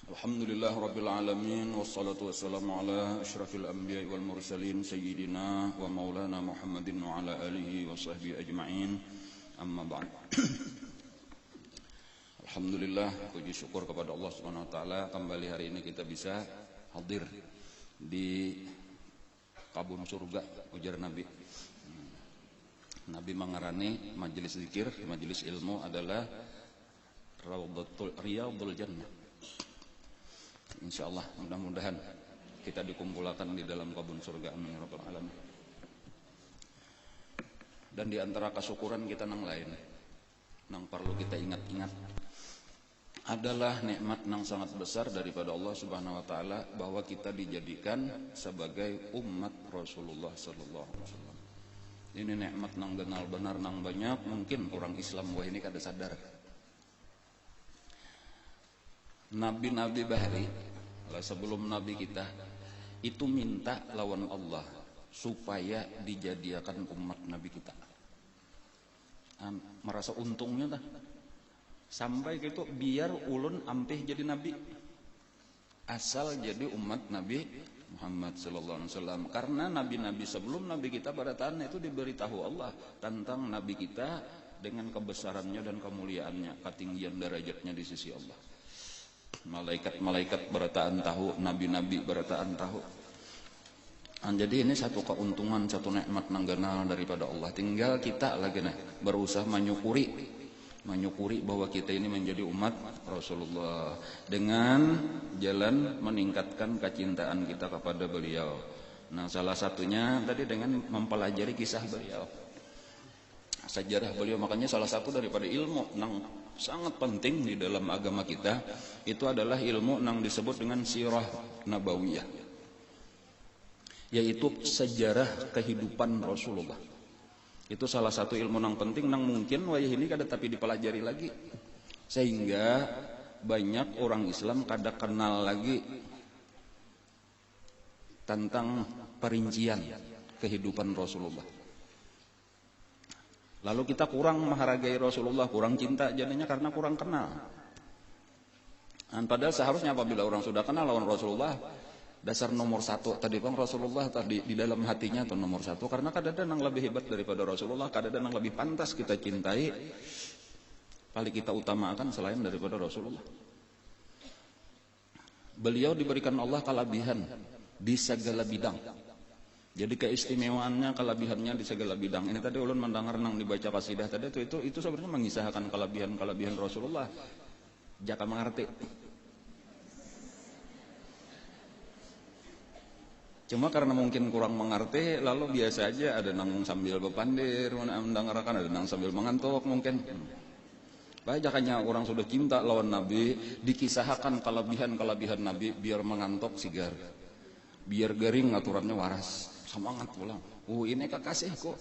Alhamdulillah Rabbil Alamin. Wassalatu wassalamu ala ashrafil anbiya wal mursalin Sayyidina wa maulana Muhammadin wa ala alihi wa sahbihi ajma'in. Amma ba'd. Alhamdulillah, puji syukur kepada Allah Subhanahu wa taala, kembali hari ini kita bisa hadir di kabun surga, ujar Nabi. Nabi mengarani majelis zikir, majelis ilmu adalah Raudhatul Riyadhul Jannah. Insyaallah, mudah-mudahan kita dikumpulkan di dalam kabun surga, amin ya rabbal alamin. Dan di antara kesyukuran kita nang lain, nang perlu kita ingat-ingat adalah nikmat nang sangat besar daripada Allah Subhanahu wa taala bahwa kita dijadikan sebagai umat Rasulullah sallallahu alaihi wasallam. Ini nikmat nang genal benar nang banyak, mungkin orang Islam wah ini kada sadar. Nabi-nabi bahari sebelum Nabi kita itu minta lawan Allah supaya dijadikan umat Nabi kita. Merasa untungnya dah sampai gitu biar ulun ampih jadi Nabi, asal jadi umat Nabi Muhammad sallallahu alaihi wasallam. Karena nabi-nabi sebelum Nabi kita pada tahun itu diberitahu Allah tentang Nabi kita dengan kebesarannya dan kemuliaannya, ketinggian derajatnya di sisi Allah. Malaikat-malaikat berataan tahu, nabi-nabi berataan tahu. Jadi ini satu keuntungan, satu nikmat nangganal daripada Allah. Tinggal kita lagi berusaha menyukuri bahwa kita ini menjadi umat Rasulullah dengan jalan meningkatkan kecintaan kita kepada beliau. Nah, salah satunya tadi dengan mempelajari kisah beliau, sejarah beliau. Makanya salah satu daripada ilmu nang sangat penting di dalam agama kita itu adalah ilmu yang disebut dengan sirah nabawiyah, yaitu sejarah kehidupan Rasulullah. Itu salah satu ilmu yang penting yang mungkin wayah ini kada tapi dipelajari lagi, sehingga banyak orang Islam kada kenal lagi tentang perincian kehidupan Rasulullah. Lalu kita kurang menghargai Rasulullah, kurang cinta jadinya karena kurang kenal. Dan padahal seharusnya apabila orang sudah kenal lawan Rasulullah, dasar nomor satu tadi bang Rasulullah tadi di dalam hatinya itu nomor satu. Karena kadang-kadang yang lebih hebat daripada Rasulullah, kadang-kadang yang lebih pantas kita cintai, paling kita utamakan selain daripada Rasulullah. Beliau diberikan Allah kelebihan di segala bidang. Jadi keistimewaannya, kelebihannya di segala bidang. Ini tadi ulun mendengar nang dibaca kasidah tadi itu sebenarnya mengisahkan kelebihan Rasulullah. Jaka mengerti. Cuma karena mungkin kurang mengerti, lalu biasa aja ada nang sambil bepandir, mendengarkan, ada nang sambil mengantuk mungkin. Bajakannya orang sudah cinta lawan Nabi, dikisahkan kelebihan Nabi biar mengantuk sigar. Biar garing aturannya waras. Semangat pulang. Ini kekasihku.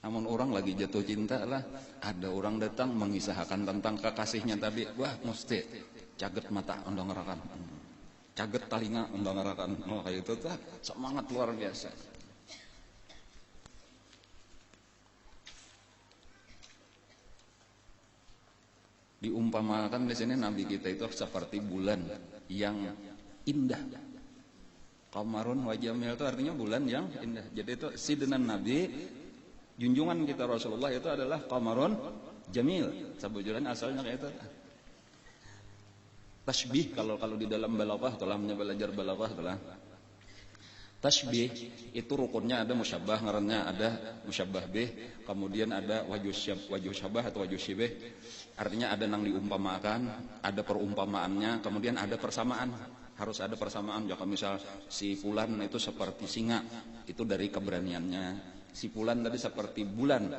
Namun orang lagi jatuh cinta lah, ada orang datang mengisahkan tentang kekasihnya tadi. Wah, mesti caget mata undang-undang, caget telinga undang-undang. Kayak itu tuh semangat luar biasa. Diumpamakan di sini Nabi kita itu seperti bulan yang indah. Qamarun wa jamil itu artinya bulan yang indah. Jadi itu sidenan Nabi, junjungan kita Rasulullah itu adalah qamarun jamil. Sebujulan asalnya kayak itu. Tasbih kalau di dalam balaghah, telah belajar balaghah telah. Tasbih itu rukunnya ada musyabbah, ngarannya ada musyabbah bih, kemudian ada wajh syabah atau wajh syibih. Artinya ada nang diumpamakan, ada perumpamaannya, kemudian ada persamaan. Harus ada persamaan. Jika misal si fulan itu seperti singa, itu dari keberaniannya. Si fulan tadi seperti bulan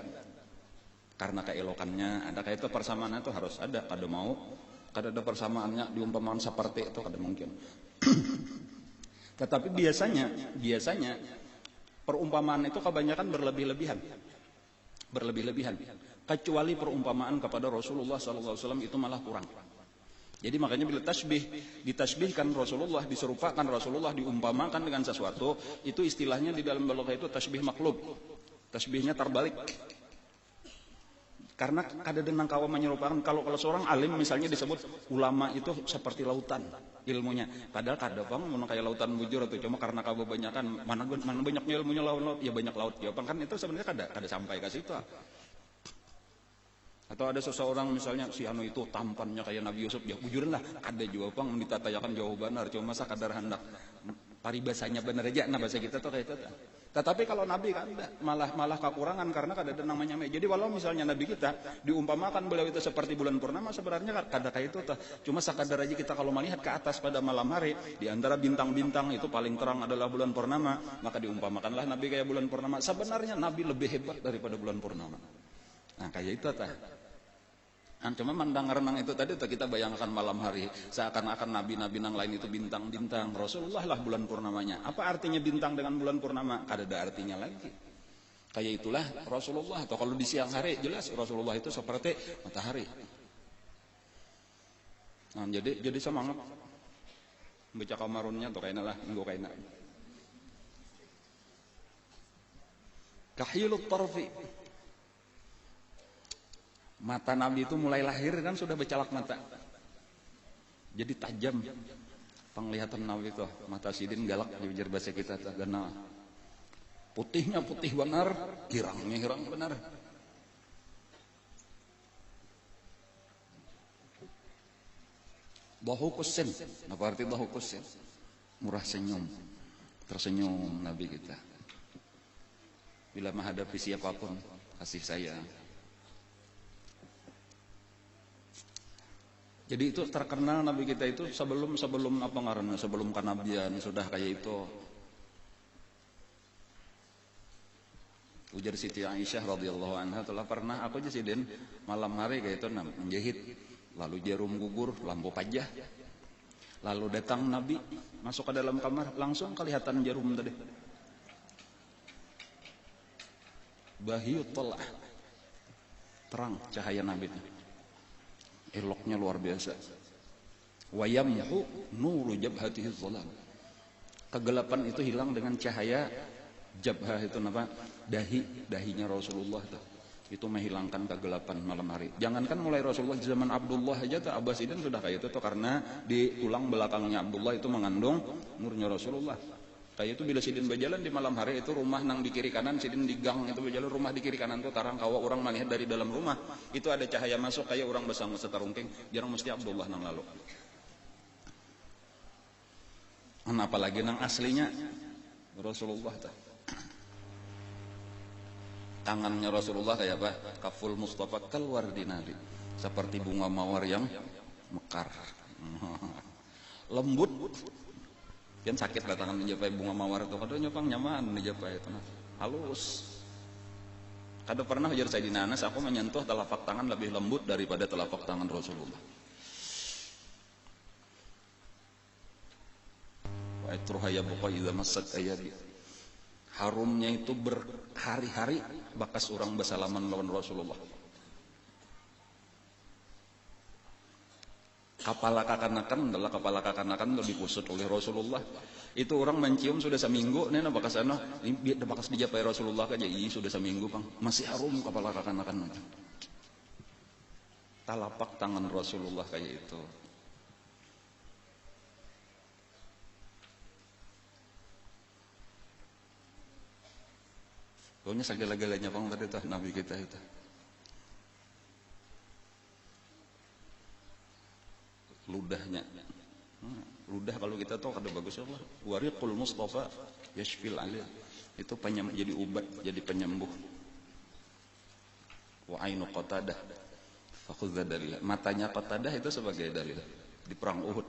karena keelokannya. Ada kayak itu persamaannya itu harus ada. Kada ada persamaannya diumpamakan seperti itu kada mungkin. Tetapi biasanya perumpamaan itu kebanyakan berlebih-lebihan. Kecuali perumpamaan kepada Rasulullah sallallahu alaihi wasallam itu malah kurang. Jadi makanya bila ditasbihkan Rasulullah, diserupakan Rasulullah, diumpamakan dengan sesuatu, itu istilahnya di dalam balaghah itu tasbih maklub. Tasbihnya terbalik. Karena kadang kawa menyerupakan kalau seorang alim misalnya disebut ulama itu seperti lautan ilmunya. Padahal kadang mun kayak lautan bujur atau cuma karena kawa banyakan mana banyaknya ilmunya laut ya banyak laut ya kan itu sebenarnya kada sampai ke situ. Atau ada seseorang misalnya si anu itu tampannya kayak Nabi Yusuf ya bujuran lah ada juga pang ditatayakan jauh benar cuma masa kadar hendak paribasanya benar aja nah bahasa kita tuh kayak itu. Tetapi kalau Nabi kan malah kekurangan karena kada ada namanya jadi walau misalnya Nabi kita diumpamakan beliau itu seperti bulan purnama sebenarnya kada kayak itu tuh. Cuma sekadar aja kita kalau melihat ke atas pada malam hari di antara bintang-bintang itu paling terang adalah bulan purnama maka diumpamakanlah Nabi kayak bulan purnama. Sebenarnya Nabi lebih hebat daripada bulan purnama. Nah kayak itu tuh. Cuma mandang renang itu tadi kita bayangkan malam hari seakan-akan nabi-nabi nang lain itu bintang-bintang. Rasulullah lah bulan purnamanya. Apa artinya bintang dengan bulan purnama? Kada ada artinya lagi. Kayak itulah Rasulullah. Atau kalau di siang hari jelas Rasulullah itu seperti matahari. Nah, jadi semangat baca kamarunnya atau kayaknya lah minggu kayaknya. Kahyilut tarfi. Mata Nabi itu mulai lahir kan sudah bercalak mata. Jadi tajam penglihatan Nabi itu. Mata sidin galak di ujar bahasa kita karena putihnya putih benar, hirangnya hirang benar. Dhahukus sin. Apa arti dhahukus sin? Murah senyum. Tersenyum Nabi kita. Bila menghadapi siapapun kasih sayang. Jadi itu terkenal Nabi kita itu sebelum apa ngaranna sebelum kenabian sudah kayak itu. Ujar Siti Aisyah radhiyallahu anha telah pernah aku jasidin malam hari kayak itu menjahit lalu jarum gugur lampu pajah. Lalu datang Nabi masuk ke dalam kamar langsung kelihatan jarum tadi. Bahiyut talah. Terang cahaya Nabi itu. Eloknya luar biasa. Wa yamhu nuru jabhatihi dhalam. Kegelapan itu hilang dengan cahaya jabhah itu apa? Dahinya Rasulullah tuh. Itu menghilangkan kegelapan malam hari. Jangankan mulai Rasulullah zaman Abdullah aja tuh Abbasidin sudah kayak itu tuh karena di tulang belakangnya Abdullah itu mengandung nurnya Rasulullah. Kayak itu bila sidin berjalan di malam hari itu rumah nang di kiri kanan sidin di gang itu berjalan rumah di kiri kanan tuh tarang kawa orang melihat dari dalam rumah itu ada cahaya masuk kayak orang besang setarungking jarang mesti Abdullah nang lalu. Apalagi nang aslinya Rasulullah tuh. Tangannya Rasulullah kayak apa? Kaful Mustafa keluar dinari seperti bunga mawar yang mekar. Lembut. Kan sakit lah tangan menjapai bunga mawar itu kadang nyopang nyaman menjapai itu halus. Kadang pernah ujar Sayyidina Anas aku menyentuh telapak tangan lebih lembut daripada telapak tangan Rasulullah. Wa itruhaya buqa idza massat ayadi. Harumnya itu berhari-hari bakas orang bersalaman lawan Rasulullah. Kepala kakanakan adalah kepala kakanakan lebih kusut oleh Rasulullah. Itu orang mencium sudah seminggu, nena bakas ano, bakas dijapai Rasulullah aja, iya sudah seminggu bang, masih harum kepala kakanakan. Talapak tangan Rasulullah kayak itu. Pokoknya segala-galanya bang tadi tuh Nabi kita itu. Ludahnya ludah kalau kita tahu kada bagus Allah wariqul Mustafa yashfil alil itu jadi obat jadi penyembuh. Wa ainu Qatadah fakhudha dalil matanya Qatadah itu sebagai dalil di perang Uhud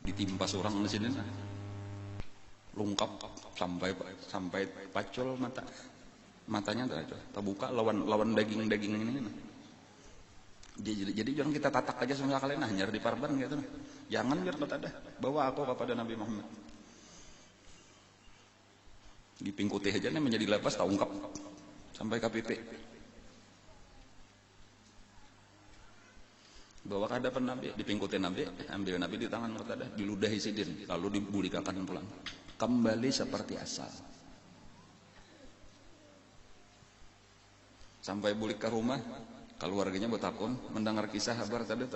ditimpa seorang di sini lengkap sampai pacul matanya terbuka lawan daging ini. Jadi jangan kita tatak aja semua kalian hanya di parban gitu. Jangan biar kata bawa aku kepada Nabi Muhammad. Di pingkutih aja nih menjadi lepas tak ungkap sampai KPP. Bawa ke hadapan Nabi, di pingkutih Nabi, ambil Nabi di tangan kata diludahi sidin, lalu dibulikakan pulang. Kembali seperti asal. Sampai bulik ke rumah, keluarganya bertakun mendengar kisah kabar tadi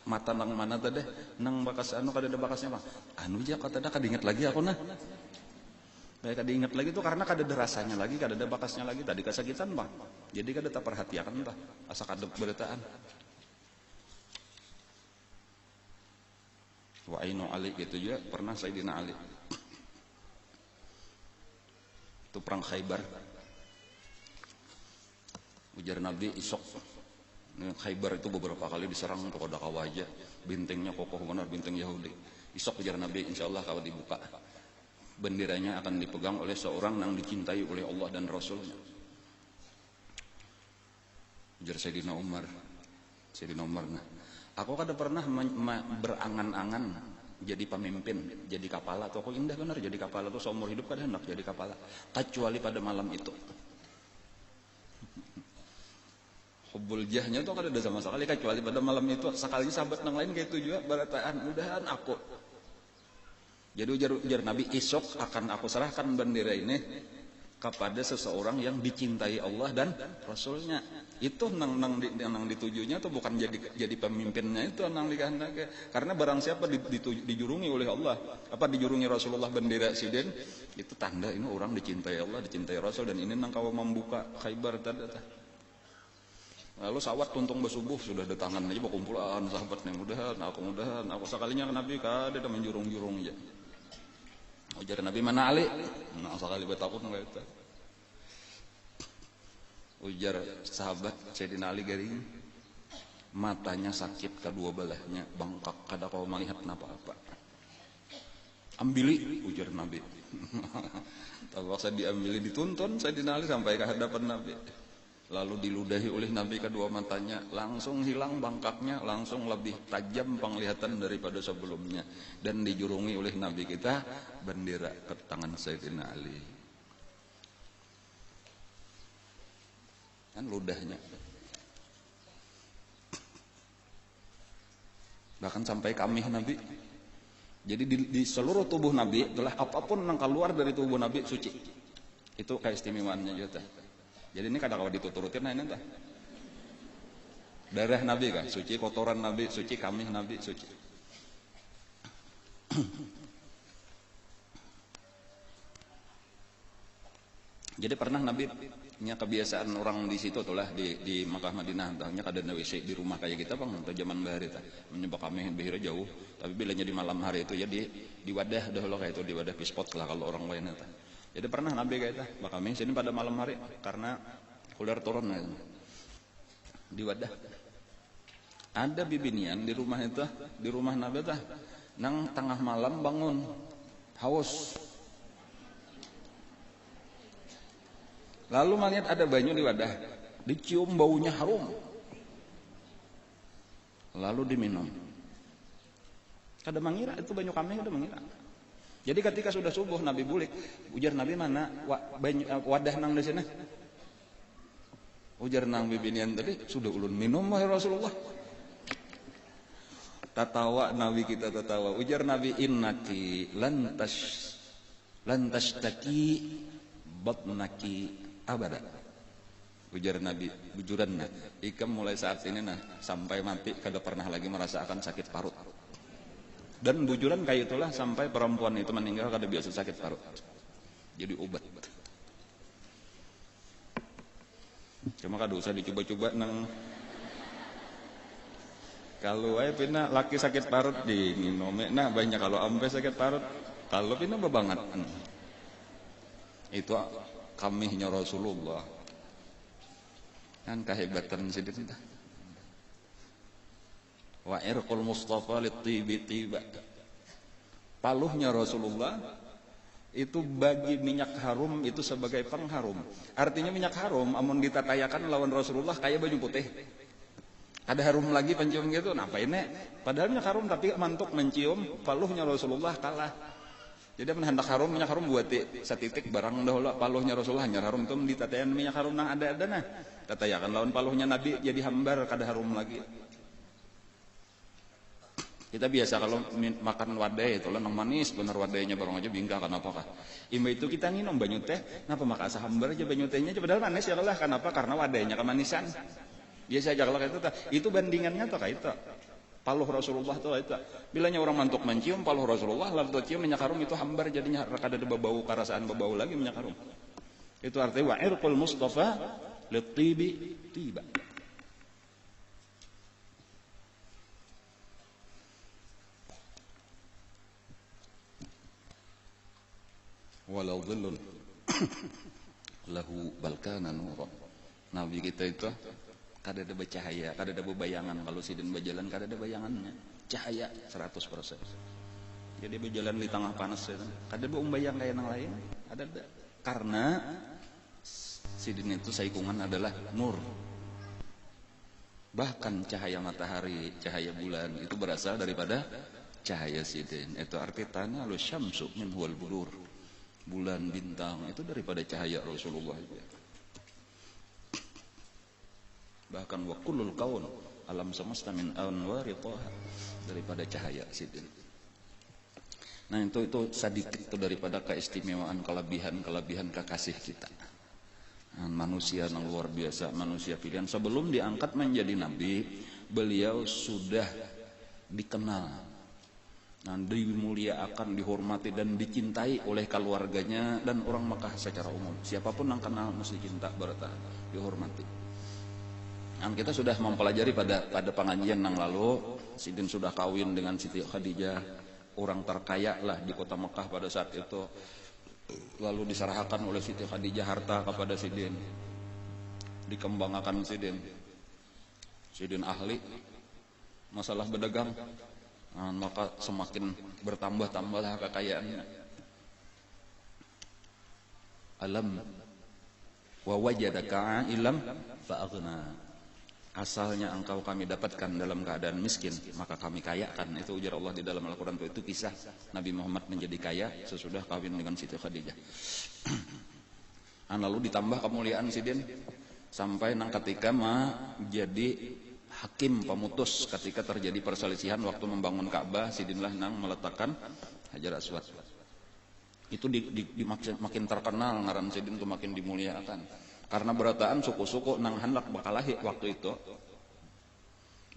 mata nang mana tadi nang bakas anu kada ada bakasnya mah anu ja kata ada kada ingat lagi aku nah kayak kada ingat lagi tuh karena kada ada rasanya lagi, kada ada bakasnya lagi, tadi kesakitan bang, jadi kada tak perhatikan tah asa kada beritaan. Wa ainu Ali gitu juga pernah Sayyidina Ali itu perang Khaybar, ujar Nabi isok Khaybar itu beberapa kali diserang kepada kawaja, bentengnya kokoh benar, benteng Yahudi. Isok ujar Nabi, insyaallah kalau dibuka benderanya akan dipegang oleh seorang yang dicintai oleh Allah dan Rasulnya. Ujar Sayyidina Umar, nah, aku kada pernah berangan-angan jadi pemimpin, jadi kepala tuh aku indah benar jadi kepala tuh seumur hidup kada hendak jadi kepala kecuali pada malam itu. Hubbul jahnya tuh kada ada sama sekali kecuali pada malam itu. Sekali sahabat yang lain kayak itu juga barataan mudahan aku. Jadi ujar Nabi, esok akan aku serahkan bendera ini kepada seseorang yang dicintai Allah dan Rasulnya. Itu nang ditujunya tuh bukan jadi pemimpinnya, itu nang dikehendaki. Karena barang siapa dijurungi oleh Allah, dijurungi Rasulullah bendera siden, itu tanda ini orang dicintai Allah, dicintai Rasul, dan ini nang kau membuka Khaybar tadi. Lalu sahabat tuntung bersubuh sudah ada tangan aja berkumpulan sahabat nih mudahan aku sekalinya Nabi kada ada menjurung-jurung aja. Ujar Nabi mana Ali? Nah sekali bertakut nggak itu. Ujar sahabat Sayyidina Ali garing, matanya sakit kedua belahnya bangkak kada kau melihat apa-apa. Ambili ujar Nabi. Terpaksa diambili dituntun Sayyidina Ali sampai ke hadapan Nabi. Lalu diludahi oleh Nabi kedua matanya, langsung hilang bangkaknya, langsung lebih tajam penglihatan daripada sebelumnya, dan dijurungi oleh Nabi kita bendera ke tangan Sayyidina Ali. Kan ludahnya. Bahkan sampai kamih Nabi. Jadi di seluruh tubuh Nabi adalah apapun yang keluar dari tubuh Nabi suci. Itu keistimewaannya juga. Jadi ini kadang-kadang dituturutin nah ini entah. Darah Nabi kan suci, kotoran Nabi suci, kamih Nabi suci. Jadi pernah Nabi punya kebiasaan orang di situ tulah di Makkah Madinah, entahnya kada ada WC di rumah kayak kita bang, atau zaman bahari ta. Menyebab kami bahira jauh, tapi bilanya di malam hari itu ya di wadah dah lo kayak itu di wadah pispot lah kalau orang lain itu. Jadi pernah Nabi kayak itu, kami sini pada malam hari karena kuliah turun di wadah. Ada bibinian di rumah itu, di rumah Nabi itu, nang tengah malam bangun haus. Lalu melihat ada banyu di wadah, dicium baunya harum. Lalu diminum. Kada mengira itu banyu kami, kada mengira. Jadi ketika sudah subuh Nabi bulik, ujar Nabi mana wadah nang di sini? Ujar nang bibinian tadi sudah ulun minum wahai Rasulullah. Tatawa Nabi kita tatawa. Ujar Nabi innaki lantas taki batnaki abada. Ujar Nabi bujuranna, ikam mulai saat ini sampai mati kada pernah lagi merasakan sakit parut. Dan bujuran kayak itulah sampai perempuan itu meninggal kada biasa sakit parut. Jadi obat. Cuma kada usah dicoba-coba nang kalau ay pina laki sakit parut di minome nah banyak kalau ampe sakit parut kalau pina bebangat. Itu kamihnya Rasulullah. Kan kehebatan sedikit dah. Wa irqul Mustafa lit-tibi tiba. Paluhnya Rasulullah itu bagi minyak harum itu sebagai pengharum. Artinya minyak harum amun ditatayakan lawan Rasulullah kayak baju putih. Ada harum lagi pencium gitu, napa ini? Padahal minyak harum tapi mantuk mencium paluhnya Rasulullah kalah. Jadi hendak harum minyak harum buat setitik barang dahulu paluhnya Rasulullah hanya harum itu ditatayan minyak harum nang ada nah. Tatayakan lawan paluhnya Nabi jadi hambar kada harum lagi. Kita biasa kalau makan wadai itu lah nang manis bener wadainya barang aja bingka kenapa kah? Imba itu kita nginum banyu teh, kenapa maka asa hambar aja banyu tehnya padahal manis ya lah kenapa? Karena wadainya kemanisan. Biasa aja kalau itu bandingannya tuh kayak itu. Paluh Rasulullah tuh itu. Bilanya orang mantuk mencium paluh Rasulullah lalu cium minyak harum itu hambar jadinya kada ada bau karasaan bau lagi minyak harum. Itu artinya wa irqul Mustafa litibi tiba. Walau dhillun lahu balkana nura. Nabi kita itu kada ada bercahaya, kada ada bayangan. Kalau sidin berjalan kada ada bayangannya, cahaya 100%. Jadi berjalan di tengah panas itu kada ada bayang kayak yang lain, ada. Karena sidin itu saikungan adalah nur. Bahkan cahaya matahari, cahaya bulan itu berasal daripada cahaya sidin. Itu arti tanah lu syamsu min huwal budur. Bulan, bintang itu daripada cahaya Rasulullah. Bahkan wa kullul kaun alam semesta min anwari Thaha daripada cahaya sidin. Nah itu sedikit itu daripada keistimewaan kelebihan kekasih kita. Nah, manusia yang luar biasa, manusia pilihan. Sebelum diangkat menjadi nabi, beliau sudah dikenal. Nah, dimuliakan, dihormati dan dicintai oleh keluarganya dan orang Makkah secara umum. Siapapun yang kenal mesti cinta, berarti dihormati. Nah, kita sudah mempelajari pada pengajian yang lalu, Sidin sudah kawin dengan Siti Khadijah, orang terkaya lah di kota Makkah pada saat itu. Lalu diserahkan oleh Siti Khadijah harta kepada Sidin, dikembangkan Sidin ahli masalah berdagang. Nah, maka semakin bertambah-tambahlah kekayaannya. Alam wa wajadaka ilam fa'aghna. Asalnya engkau kami dapatkan dalam keadaan miskin, maka kami kayakan. Itu ujar Allah di dalam Al-Quran. Itu kisah Nabi Muhammad menjadi kaya sesudah kawin dengan Siti Khadijah. Lalu ditambah kemuliaan Sidin sampai nang ketika jadi hakim pemutus ketika terjadi perselisihan waktu membangun Ka'bah. Sidinlah nang meletakkan Hajar Aswad. Itu makin terkenal ngaran Sidin itu makin dimuliakan karena berataan suku-suku nang hendak bakalahi waktu itu.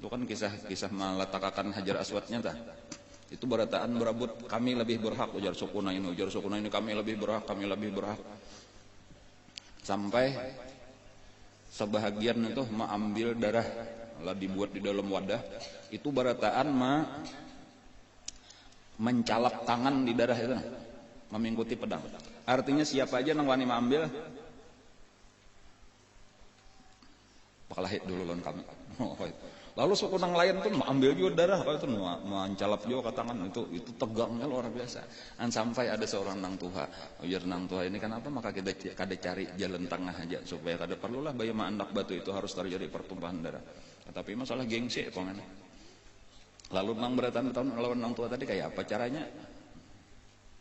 Itu kan kisah meletakkan Hajar Aswadnya tah. Itu berataan berebut kami lebih berhak, ujar suku ini kami lebih berhak. Sampai sebahagian itu mengambil darah lah dibuat di dalam wadah. Itu barataan mencalap tangan di darah itu, memingkuti pedang. Artinya siapa aja nang wani mengambil pakalahit dulu lawan kami. Lalu suku nang lain tuh mengambil juga darah, itu mencalap juga ke tangan. Itu tegangnya luar biasa. Sampai ada seorang nang tuha, ujar nang tuha ini kenapa maka kita kada cari jalan tengah aja supaya kada perlulah bayi anak batu itu harus terjadi pertumpahan darah. Tapi masalah gengsi pokoknya. Lalu nang beratan tahun lawan nang tua tadi kayak apa caranya?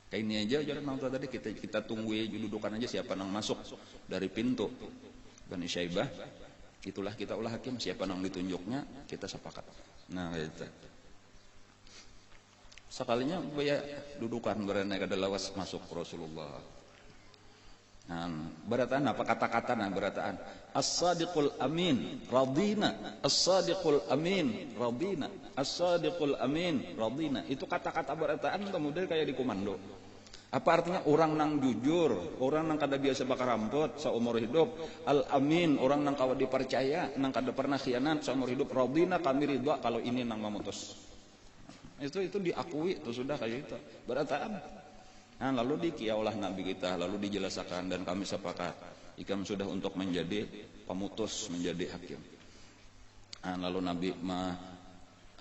Kayak ini aja ujar nang tua tadi kita tunggu dudukan aja siapa nang masuk dari pintu Bani Syaibah. Itulah kita ulah hakim, siapa nang ditunjuknya kita sepakat. Nah itu sekalinya baya dudukan berana kada lawas masuk Rasulullah. Nah, berataan apa kata-kata nah berataan as-sadiqul amin radina, as-sadiqul amin radina, as-sadiqul amin radina. Itu kata-kata berataan kemudian kayak di komando. Apa artinya? Orang nang jujur, orang nang kada biasa bakar rampot seumur hidup. Al-amin, orang nang kawa dipercaya, nang kada pernah khianat seumur hidup. Radina, kami ridha kalau ini nang memutus. Itu diakui, itu sudah kayak itu. Berataan. Nah, lalu dikiaulah Nabi kita, lalu dijelaskan dan kami sepakat. Ikam sudah untuk menjadi pemutus, menjadi hakim. Nah, lalu Nabi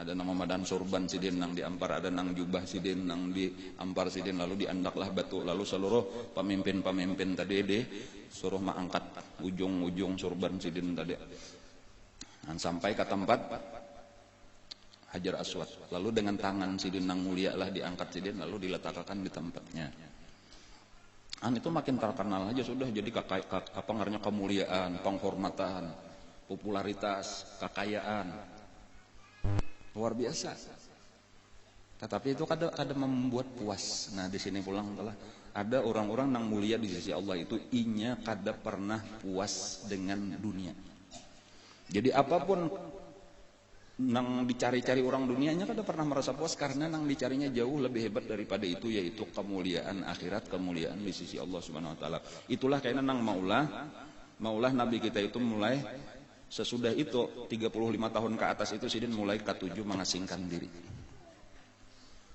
ada nang memadan surban Sidin nang diampar, ada nang jubah Sidin nang diampar Sidin, lalu diandaklah batu, lalu seluruh pemimpin tadi suruh mengangkat ujung surban Sidin tadi. Dan sampai ke tempat Hajar Aswad, lalu dengan tangan Sidin nang mulia lah diangkat Sidin lalu diletakkan di tempatnya. Itu makin terkenal aja sudah jadi apa ngaranya kemuliaan, penghormatan, popularitas, kekayaan. Luar biasa. Tetapi itu kada membuat puas. Nah, di sini pulang telah ada orang-orang yang mulia di sisi Allah itu inya kada pernah puas dengan dunia. Jadi apapun nang dicari-cari orang dunianya kada pernah merasa puas, karena nang dicarinya jauh lebih hebat daripada itu, yaitu kemuliaan akhirat, kemuliaan di sisi Allah Subhanahu wa taala. Itulah kayaknya nang maulah Nabi kita itu mulai sesudah itu 35 tahun ke atas itu sidin mulai ketujuh mengasingkan diri.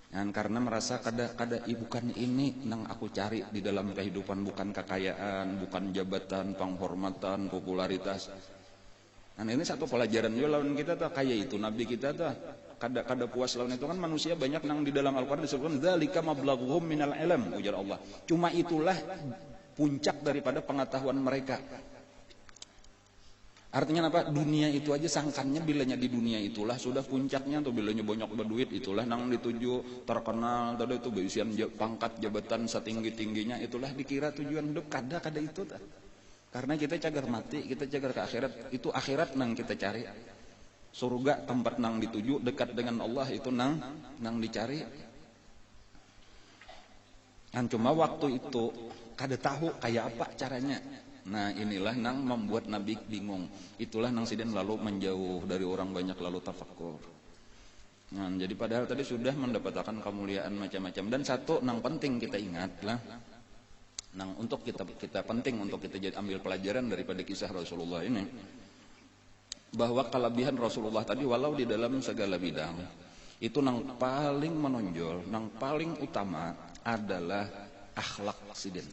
Dan karena merasa kada bukan ini nang aku cari di dalam kehidupan, bukan kekayaan, bukan jabatan, penghormatan, popularitas. Nah, ini satu pelajaran juga lawan kita tuh kayak itu Nabi kita tuh kada puas lawan itu. Kan manusia banyak nang di dalam Al-Qur'an disebutkan dzalika mablaghuhum minal ilm, ujar Allah. Cuma itulah puncak daripada pengetahuan mereka. Artinya apa? Dunia itu aja sangkannya bilanya di dunia itulah sudah puncaknya, atau bilanya banyak berduit itulah nang dituju terkenal, tadi itu bisian pangkat jabatan setinggi-tingginya itulah dikira tujuan hidup. Kada itu tuh. Karena kita cagar mati, kita cagar ke akhirat. Itu akhirat nang kita cari. Surga tempat nang dituju, dekat dengan Allah itu nang dicari. Dan cuma waktu itu kada tahu kayak apa caranya. Nah, inilah nang membuat Nabi bingung. Itulah nang sidin lalu menjauh dari orang banyak lalu tafakkur. Nah, jadi padahal tadi sudah mendapatkan kemuliaan macam-macam. Dan satu nang penting kita ingatlah. Nah, untuk kita penting untuk kita jadi ambil pelajaran daripada kisah Rasulullah ini, bahwa kelebihan Rasulullah tadi walau di dalam segala bidang itu nang paling menonjol, nang paling utama adalah akhlak sidin.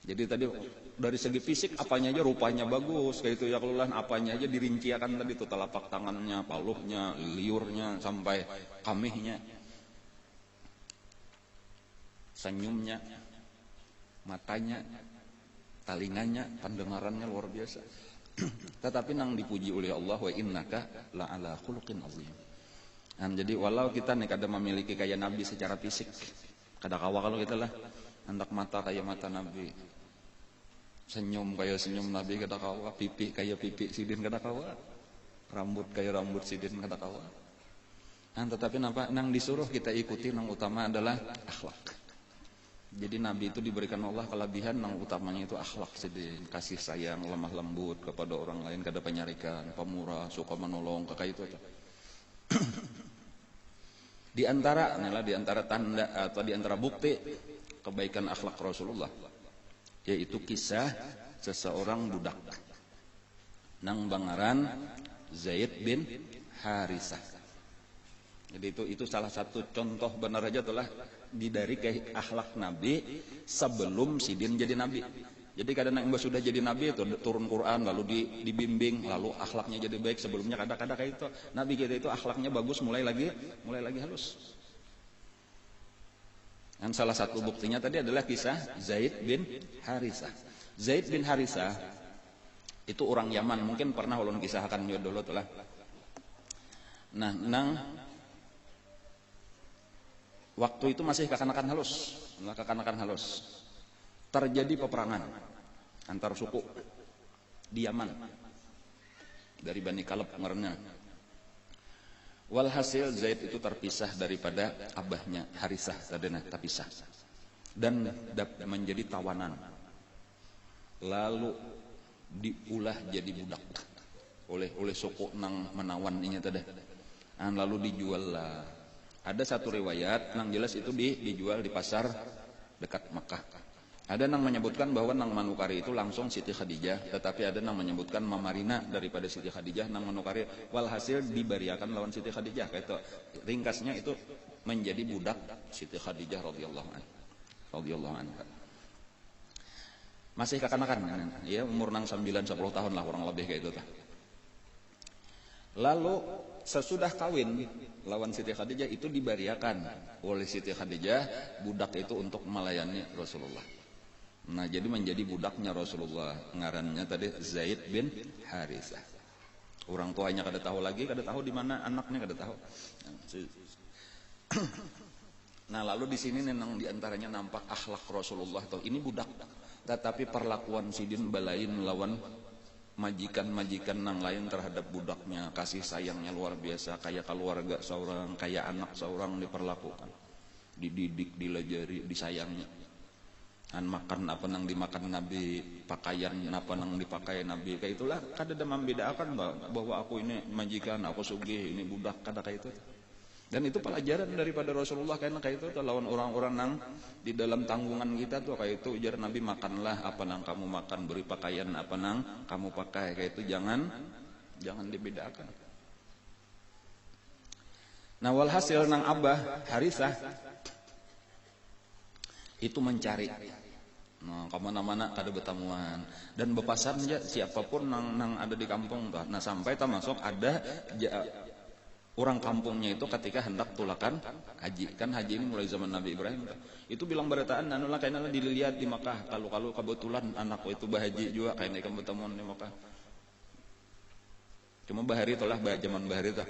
Jadi tadi dari segi fisik apanya aja rupanya bagus kayak itu ya, kelulan apanya aja dirinciakan tadi itu, telapak tangannya, paluhnya, liurnya sampai kamihnya, senyumnya, matanya, talinganya, pendengarannya luar biasa. Tetapi nang dipuji oleh Allah, wa innaka la'ala khuluqin azim. Nah, jadi walau kita nih kada memiliki kayak Nabi secara fisik, kada kawa kalau kita lah hendak mata kayak mata Nabi, senyum kayak senyum Nabi kada kawa, pipi kayak pipi sidin kada kawa, rambut kayak rambut sidin kada kawa. Nah, tetapi nang disuruh kita ikuti nang utama adalah akhlak. Jadi Nabi itu diberikan Allah kelebihan nang utamanya itu akhlak sidin, kasih sayang, lemah lembut kepada orang lain, kada penyarikan, pemurah, suka menolong, kayak itu. Di antara tanda atau di antara bukti kebaikan akhlak Rasulullah yaitu kisah seseorang budak nang bangaran Zaid bin Harisah. Jadi itu salah satu contoh benar aja telah dari akhlak Nabi sebelum sidin jadi Nabi. Jadi kadang yang sudah jadi Nabi itu turun Quran lalu dibimbing lalu akhlaknya jadi baik. Sebelumnya kadang-kadang kayak itu Nabi kita itu akhlaknya bagus mulai lagi halus. Dan salah satu buktinya tadi adalah kisah Zaid bin Harisah. Zaid bin Harisah itu orang Yaman, mungkin pernah ulun kisahkan dulu telah. Nah, waktu itu masih kekanakan halus. Terjadi peperangan antar suku di Yaman dari Bani Kalab ngaranna. Walhasil Zaid itu terpisah daripada abahnya Harisah, sadana terpisah dan menjadi tawanan. Lalu diulah jadi budak oleh suku nang menawan ini tadi. Lalu dijual lah. Ada satu riwayat nang jelas itu dijual di pasar dekat Makkah. Ada nang menyebutkan bahwa nang manukari itu langsung Siti Khadijah, tetapi ada nang menyebutkan Mamarina daripada Siti Khadijah nang manukari. Walhasil dibariakan lawan Siti Khadijah. Kayak itu ringkasnya itu menjadi budak Siti Khadijah radhiyallahu anha. Masih kekanakan ya, umur nang 9-10 tahun lah kurang lebih kayak itu. Lalu sesudah kawin lawan Siti Khadijah itu dibariakan oleh Siti Khadijah budak itu untuk melayani Rasulullah. Nah, jadi menjadi budaknya Rasulullah, ngarannya tadi Zaid bin Harisah. Orang tuanya kada tahu di mana anaknya kada tahu. Nah, lalu di sini nenang diantaranya nampak akhlak Rasulullah. Ini budak, tetapi perlakuan sidin balain lawan majikan-majikan nang lain terhadap budaknya, kasih sayangnya luar biasa, kayak keluarga seorang, kayak anak seorang diperlakukan, dididik, dilajari, disayangi. An makan apa nang dimakan Nabi, pakaian apa nang dipakai Nabi, kayak itulah kada ada membedakan bahwa aku ini majikan, aku sugih, ini budak, kada kayak itu. Dan itu pelajaran daripada Rasulullah, karena kayak itu lawan orang-orang nang di dalam tanggungan kita tuh kayak itu ujar Nabi, makanlah apa nang kamu makan, beri pakaian apa nang kamu pakai, kayak itu jangan dibedakan. Nah walhasil nang Abah Harithah itu mencari, nah kemana-mana kada bertemuan, dan bepasan aja siapapun nang ada di kampung. Nah sampai termasuk ada orang kampungnya itu ketika hendak tulakan haji, kan haji ini mulai zaman Nabi Ibrahim, itu bilang berataan anulah kayaknya dilihat di Makkah, kalau kebetulan anakku itu bahaji juga kayaknya ikan bertemuan di Makkah. Cuma bahari itulah zaman bahari itu.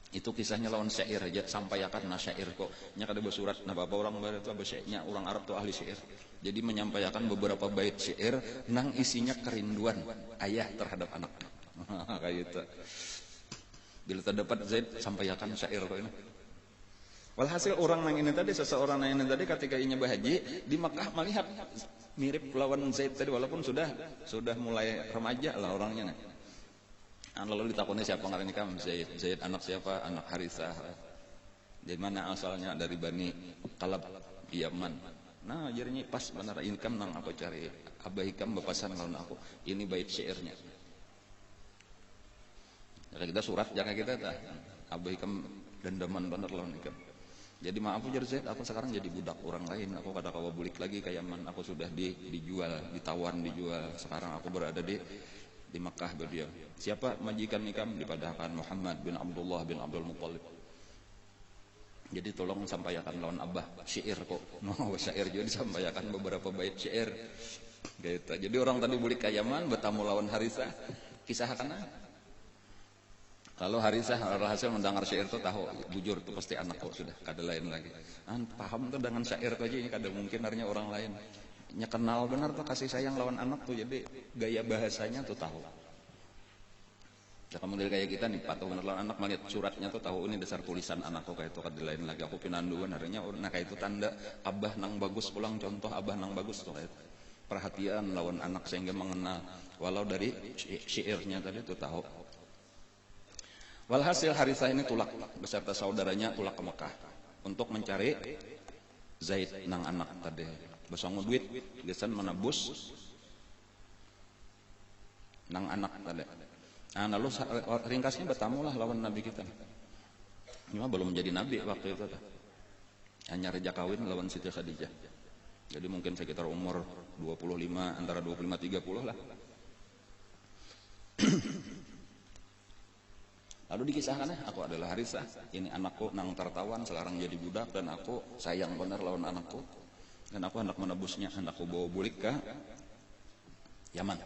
Itu kisahnya lawan syair aja, sampaikan na syair kok. Nya kada bersurat, nah bapak orang bahari itu syairnya, orang Arab tuh ahli syair. Jadi menyampaikan beberapa bait syair nang isinya kerinduan ayah terhadap anaknya. Kayak gitu. Bila terdapat Zaid sampaikan syair ini. Walhasil orang nang ini tadi, seseorang nang ini tadi ketika inya berhaji di Makkah melihat mirip lawan Zaid tadi, walaupun sudah mulai remaja lah orangnya. Lalu ditakuni siapa ngaran kamu? Zaid anak siapa? Anak Harithah. Dari mana asalnya? Dari Bani Kalab Yaman. Nah jadinya pas benar income nang aku cari. Abah Hikam bepasan lawan aku. Ini bait syairnya. Jika kita surat jangan kita dah. Abah Hikam dendaman bener lawan Hikam. Jadi maaf ujar Zaid, aku sekarang jadi budak orang lain. Aku kada kawa bulik lagi ke Yaman. Aku sudah dijual, ditawan, dijual. Sekarang aku berada di Makkah beliau. Siapa majikan Hikam? Dipadahkan Muhammad bin Abdullah bin Abdul Muttalib. Jadi tolong sampaikan lawan Abah syair kok. Mau syair juga disampaikan beberapa bait syair. Gitu. Jadi orang tadi bulik ke Yaman bertamu lawan Harithah. Kisahkan kalau Harithah hasil mendengar syair itu tahu bujur itu pasti anak kok sudah kada lain lagi. Paham tuh dengan syair itu aja ini kada mungkin harinya orang lain. Nya kenal benar tuh kasih sayang lawan anak tuh, jadi gaya bahasanya tuh tahu. Ya kamu dari kayak kita nih patuh benar lawan anak, melihat suratnya tuh tahu ini dasar tulisan anakku kayak itu kada lain lagi. Aku pinanduan harinya nah kayak itu tanda abah nang bagus, pulang contoh abah nang bagus tuh kayak itu. Perhatian lawan anak sehingga mengenal walau dari syairnya tadi tuh tahu. Walhasil Harithah ini tulak beserta saudaranya tulak ke Mekah untuk mencari Zaid nang anak tadi. Bersanggup duit, gesan menebus nang anak tadi. Nah, lalu ringkasnya bertamulah lawan Nabi kita. Cuma belum menjadi Nabi waktu itu. Hanya reja kawin lawan Siti Khadijah. Jadi mungkin sekitar umur 25, antara 25-30 lah. Lalu dikisahkan, aku adalah Harithah, ini anakku nang tertawan sekarang jadi budak, dan aku sayang benar lawan anakku, dan aku hendak menebusnya, hendak aku bawa bulik ke Yaman.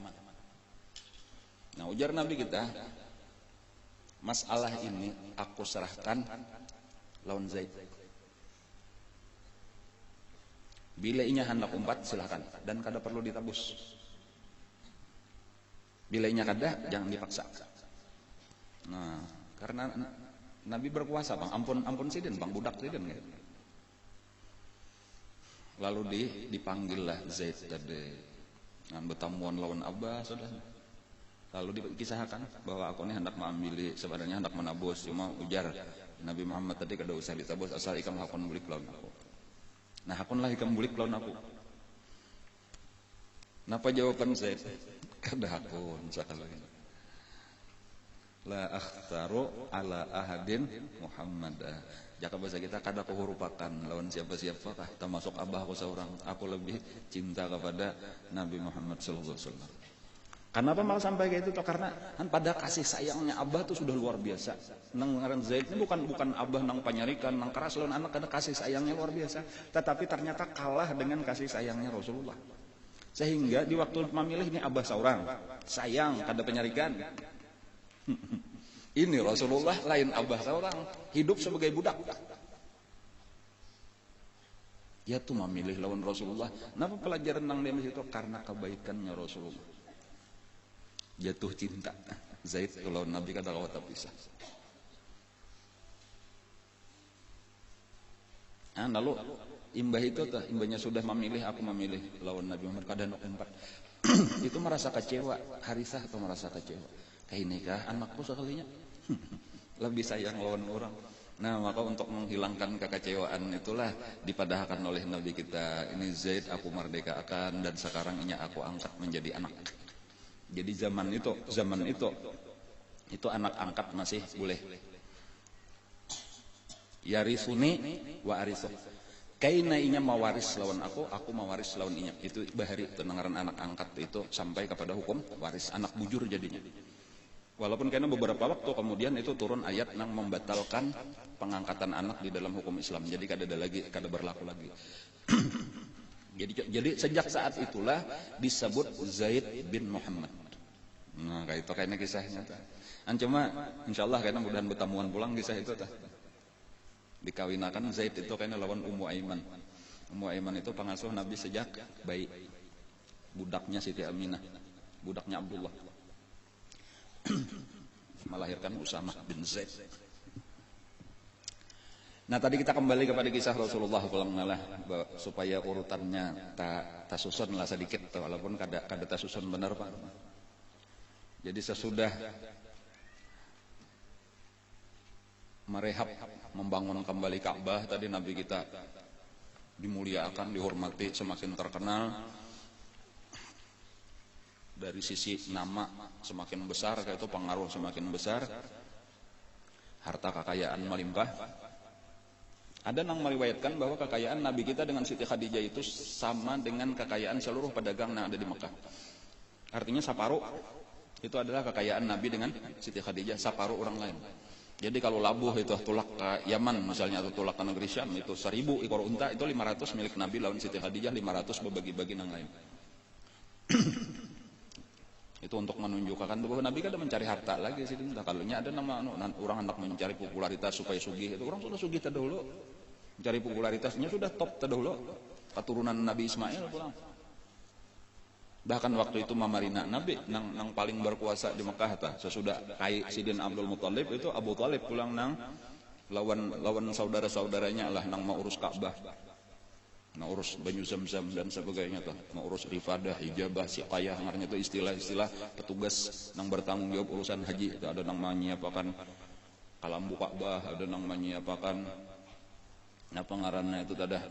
Nah ujar Nabi kita, masalah ini aku serahkan lawan Zaid. Bila inya hendak umpat silahkan, dan kada perlu ditabus. Bila inya kada, jangan dipaksa. Nah, karena Nabi berkuasa, bang, ampun sidin, bang, budak sidin gitu. Lalu dipanggillah Zaid tadi, dengan bertamuan lawan Abah sudah. Lalu dikisahkan bahwa aku ini hendak mengambil, sebenarnya hendak menabus, cuma ujar Nabi Muhammad tadi kada usah ditabus, asal ikam hakun bulik lawan aku. Nah, hakunlah ikam bulik lawan aku. Napa jawaban Zaid? Kada hakun sekali. La akhtaru ala ahadin Muhammad. Jaka bahasa kita kada aku hurupakan lawan siapa-siapa kah, termasuk abah aku seorang. Aku lebih cinta kepada Nabi Muhammad sallallahu alaihi wasallam. Kenapa malah sampai kayak itu? Karena kan pada kasih sayangnya abah itu sudah luar biasa. Nang ngaran Zaid ini bukan abah nang panyarikan, nang keras lawan anak, ada kasih sayangnya luar biasa. Tetapi ternyata kalah dengan kasih sayangnya Rasulullah. Sehingga di waktu memilih ini abah seorang, sayang kada penyarikan. Ini Rasulullah lain abah seorang, hidup sebagai budak. Ya tuh memilih lawan Rasulullah. Kenapa pelajaran nang dia itu? Karena kebaikannya Rasulullah. jatuh cinta. Zaid lawan Nabi kada kawat pisah. Lalu imbah itu imbahnya sudah memilih, aku memilih lawan Nabi Muhammad kada nok empat. Itu merasa kecewa, Harisah atau merasa kecewa. Kayak nikah anakku sekalinya. Lebih sayang lawan orang. Nah, maka untuk menghilangkan kekecewaan itulah dipadahkan oleh Nabi kita, ini Zaid aku merdekakan dan sekarang ini aku angkat menjadi anak. Jadi zaman itu anak angkat masih boleh. Yarisuni wa arisu. Kaina inya mawaris lawan aku mawaris lawan inya. Itu bahari tenangaran anak angkat itu sampai kepada hukum waris, anak bujur jadinya. Walaupun karena beberapa waktu kemudian itu turun ayat yang membatalkan pengangkatan anak di dalam hukum Islam. Jadi kada berlaku lagi. jadi sejak saat itulah disebut Zaid bin Muhammad. Nah, kayak itu kayaknya kisahnya. Cuma insyaallah kayaknya mudahan bertamuan pulang kisah itu tah. Dikawinakan Zaid itu kayaknya lawan Ummu Aiman. Ummu Aiman itu pengasuh Nabi sejak bayi. Budaknya Siti Aminah, budaknya Abdullah. Melahirkan Usamah bin Zaid. Nah, tadi kita kembali kepada kisah Rasulullah sallallahu supaya urutannya tak susun lah sedikit walaupun kada tak susun benar Pak. Jadi sesudah merehab membangun kembali Ka'bah tadi Nabi kita dimuliakan, dihormati, semakin terkenal dari sisi nama semakin besar, kayak itu pengaruh semakin besar, harta kekayaan melimpah. Ada yang meriwayatkan bahwa kekayaan Nabi kita dengan Siti Khadijah itu sama dengan kekayaan seluruh pedagang yang ada di Mekah. Artinya separuh itu adalah kekayaan Nabi dengan Siti Khadijah, separuh orang lain. Jadi kalau labuh itu tulak ke Yaman misalnya atau tulak ke negeri Syam itu 1000 ekor unta itu 500 milik Nabi lawan Siti Khadijah, 500 berbagi-bagi yang lain. Itu untuk menunjukkan bahwa Nabi kan ada mencari harta lagi sih. Kalaunya ada nama orang hendak mencari popularitas supaya sugih, itu orang sudah sugih terdahulu. Mencari popularitasnya sudah top terdahulu. Keturunan Nabi Ismail pulang. Bahkan waktu itu Mamarina Nabi nang paling berkuasa di Mekah ta. Sesudah Kai Sidin Abdul Muthalib itu Abu Thalib pulang nang lawan saudara-saudaranya lah nang mau urus Ka'bah. Nah urus banyu zam-zam dan sebagainya tuh, mau urus rifadah, hijabah, siqayah, ngaranya itu istilah-istilah petugas yang bertanggung jawab urusan haji. Itu ada yang menyiapkan kalambu Ka'bah, ada yang menyiapkan apa ngarannya itu ada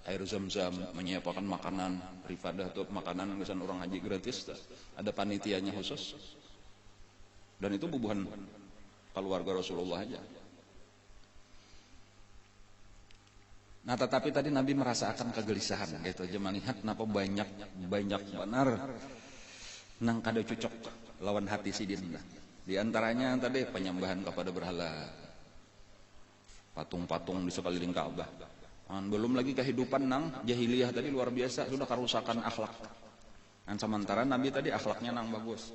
air zam-zam, menyiapkan makanan rifadah tuh, makanan kesan orang haji gratis, ada panitianya khusus. Dan itu bubuhan keluarga Rasulullah aja. Nah tetapi tadi Nabi merasakan kegelisahan gitu aja melihat kenapa banyak benar nang kada cocok lawan hati sidin. Di antaranya tadi penyembahan kepada berhala, patung-patung di sekeliling Ka'bah. Belum lagi kehidupan nang jahiliyah tadi luar biasa, sudah kerusakan akhlak. Dan sementara Nabi tadi akhlaknya nang bagus.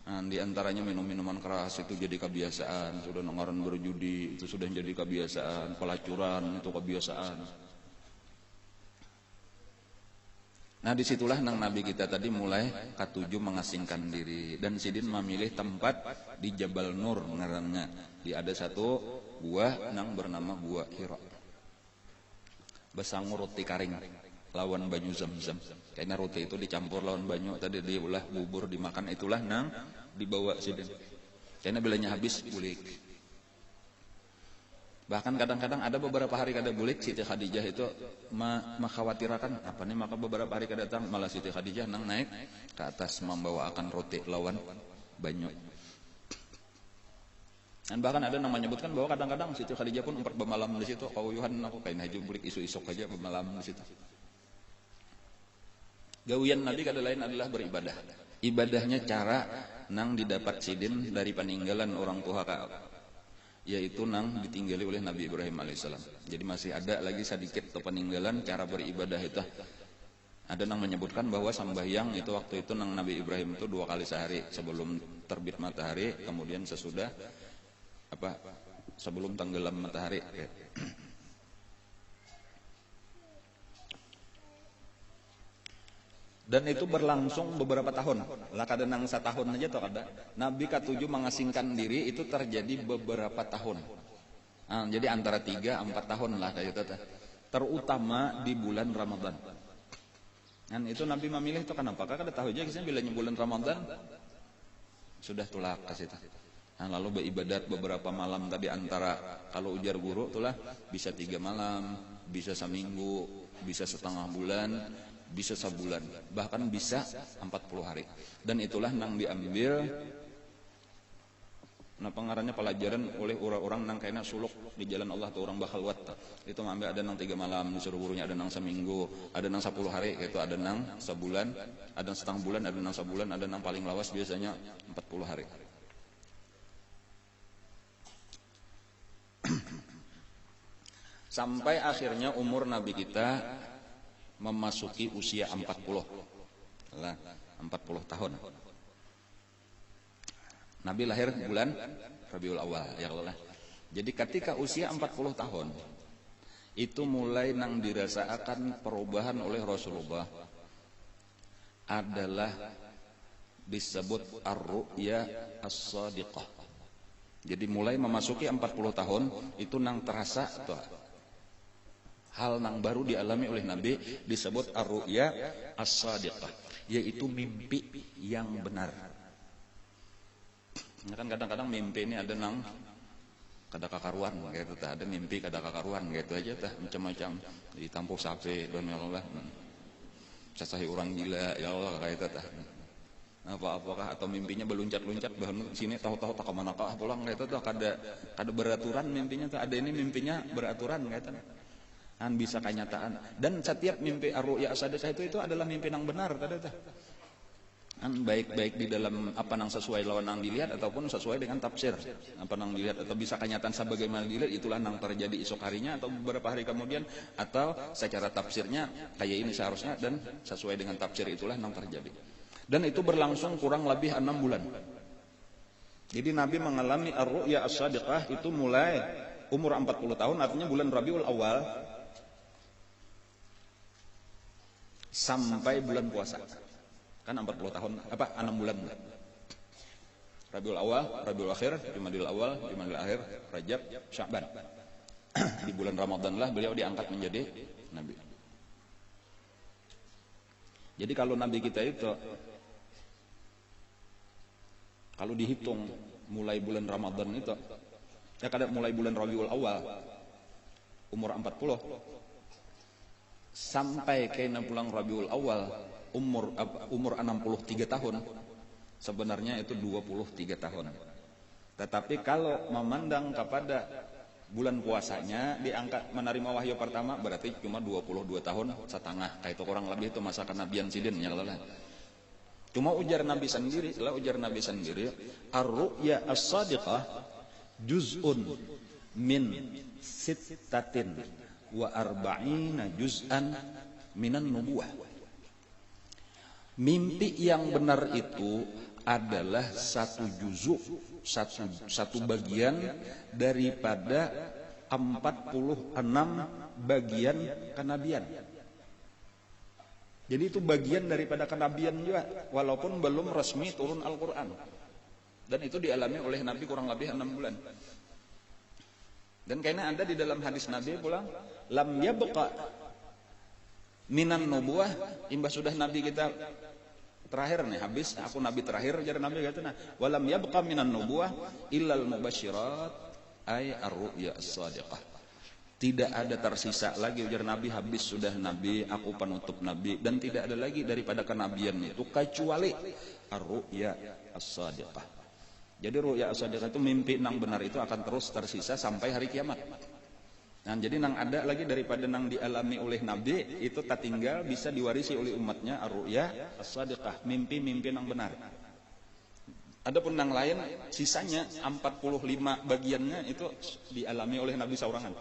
Di antaranya minum-minuman keras itu jadi kebiasaan, sudah nongoran berjudi itu sudah jadi kebiasaan, pelacuran itu kebiasaan. Nah disitulah nang Nabi kita tadi mulai ketujuh mengasingkan diri dan sidin memilih tempat di Jabal Nur ngarannya. Ada satu gua nang bernama Gua Hira. Besangu roti karing lawan banyu zam-zam. Karena roti itu dicampur lawan banyu tadi diulah bubur dimakan, itulah nang dibawa sidin. Karena bilanya habis bulik. Bahkan kadang-kadang ada beberapa hari kada bulik, Siti Khadijah itu mengkhawatirkan apa nih, maka beberapa hari kada datang malah Siti Khadijah nang naik ke atas membawa akan roti lawan banyu. Dan bahkan ada yang menyebutkan bahwa kadang-kadang Siti Khadijah pun empat bermalam di situ. Kauyuhan aku kain haji bulik isu-isuk aja bermalam di situ. Gawian Nabi kada lain adalah beribadah. Ibadahnya cara nang didapat sidin dari peninggalan orang tua yaitu nang ditinggali oleh Nabi Ibrahim alaihissalam. Jadi masih ada lagi sedikit peninggalan cara beribadah itu. Ada yang menyebutkan bahwa sembahyang itu waktu itu nang Nabi Ibrahim itu 2 kali sehari, sebelum terbit matahari, kemudian sesudah sebelum tenggelam matahari. Dan itu berlangsung beberapa tahun. Lah kada nang setahun aja tuh kada. Nabi ketujuh mengasingkan diri itu terjadi beberapa tahun. Nah, jadi antara 3-4 tahun lah kayak gitu. Terutama di bulan Ramadan. Dan itu Nabi memilih itu kenapa? Karena kada tahu aja kisahnya bila bulan Ramadan sudah tulak kasih itu. Nah, lalu beribadat beberapa malam tadi antara kalau ujar guru itulah bisa 3 malam, bisa seminggu, bisa setengah bulan, bisa sebulan, bahkan bisa 40 hari. Dan itulah nang diambil nah pengarangnya pelajaran oleh orang-orang nang kena suluk di jalan Allah tuh orang bakal wat. Itu ngambil ada nang 3 malam, disuruh gurunya ada nang seminggu, ada nang 10 hari, gitu ada nang sebulan, ada nang setengah bulan, ada nang sebulan, ada nang paling lawas biasanya 40 hari. Sampai akhirnya umur Nabi kita memasuki usia 40 lah, 40 tahun. Nabi lahir bulan Rabiul Awal ya Allah. Jadi ketika usia 40 tahun itu mulai nang dirasakan perubahan oleh Rasulullah adalah disebut ar-ru'ya as-sadiqah. Jadi mulai memasuki 40 tahun itu nang terasa tuh hal nang baru dialami oleh Nabi disebut ar-ru'ya as-sadiqah, yaitu mimpi yang benar. Nah, kan kadang-kadang mimpi ini ada nang kada kakaruan gitu, ada mimpi kada kakaruan gitu aja tah, macam-macam ditampuk sapi dan ya Allah. Sasahi orang gila ya Allah kayak itu tah. Apakah atau mimpinya berluncat-luncat bahan sini tahu-tahu tak kemana kah pulang gitu tuh kada beraturan mimpinya tuh, ada ini mimpinya beraturan gitu. An bisa kenyataan, dan setiap mimpi ar-ru'ya as-sadiqah itu adalah mimpi yang benar tadi tah. An baik-baik di dalam apa nang sesuai lawan nang dilihat ataupun sesuai dengan tafsir apa nang dilihat, atau bisa kenyataan sebagaimana dilihat itulah nang terjadi esok harinya atau beberapa hari kemudian, atau secara tafsirnya kayak ini seharusnya dan sesuai dengan tafsir itulah nang terjadi. Dan itu berlangsung kurang lebih 6 bulan. Jadi Nabi mengalami ar-ru'ya as-sadiqah itu mulai umur 40 tahun, artinya bulan Rabiul Awal sampai bulan puasa. Kan 40 tahun, 6 bulan. Rabiul Awal, Rabiul Akhir, Jumadil Awal, Jumadil Akhir, Rajab, Sya'ban. Di bulan Ramadan lah beliau diangkat menjadi Nabi. Jadi kalau Nabi kita itu, kalau dihitung mulai bulan Ramadan itu, ya kadang mulai bulan Rabiul Awal, umur 40, sampai kena pulang Rabiul Awal, umur 63 tahun, sebenarnya itu 23 tahun. Tetapi kalau memandang kepada bulan puasanya diangkat menerima wahyu pertama berarti cuma 22 tahun setengah, kayak itu kurang lebih itu masa kenabian sidin ya Allah. Cuma ujar Nabi sendiri, ar-ru'ya as-sadiqah juz'un min sittatin wa arba'ina juz'an minan nubuwah. Mimpi yang benar itu adalah satu juzuk, satu bagian daripada 46 bagian kenabian. Jadi itu bagian daripada kenabian juga, walaupun belum resmi turun Al-Quran. Dan itu dialami oleh Nabi kurang lebih 6 bulan. Dan kayaknya ada di dalam hadis Nabi pulang, lam yabqa minan nubuwah, imbah sudah Nabi kita terakhir nih, habis aku Nabi terakhir, jadi Nabi kata nah, walam yabqa minan nubuwah illal mubasyirat ay ar-ru'ya as-sadiqah. Tidak ada tersisa lagi ujar Nabi, habis sudah Nabi, aku penutup Nabi, dan tidak ada lagi daripada kenabian itu kecuali ar-ru'ya as-sadiqah. Jadi ru'ya as-sadiqah itu mimpi nang benar itu akan terus tersisa sampai hari kiamat. Nah, jadi nang ada lagi daripada nang dialami oleh Nabi itu tak tinggal bisa diwarisi oleh umatnya ar-ru'ya as-sadiqah, mimpi-mimpi nang benar. Adapun nang lain sisanya 45 bagiannya itu dialami oleh Nabi saurangan.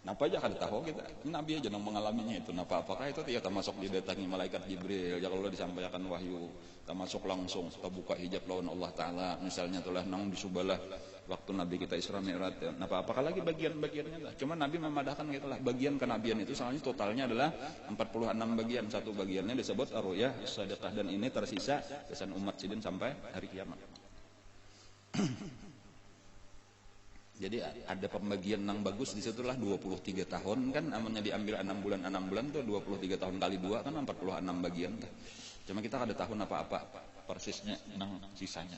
Napa aja kada tahu kita. Nabi aja yang mengalaminya itu. Napa apakah itu tidak termasuk didatangi malaikat Jibril. Ya kalau disampaikan wahyu, termasuk langsung terbuka hijab lawan Allah Taala. Misalnya telah nang disubalah waktu Nabi kita Isra Mi'raj. Napa apakah lagi bagian-bagiannya lah. Cuma Nabi memadahkan gitulah. Bagian kenabian itu soalnya totalnya adalah 46 bagian. Satu bagiannya disebut ar-ru'yah as-shadiqah, dan ini tersisa kesan umat sidin sampai hari kiamat. Jadi ada pembagian yang bagus di situlah 23 tahun kan, amannya diambil 6 bulan tuh 23 tahun kali 2 kan 46 bagian. Cuma kita ada tahun apa-apa persisnya nang sisanya.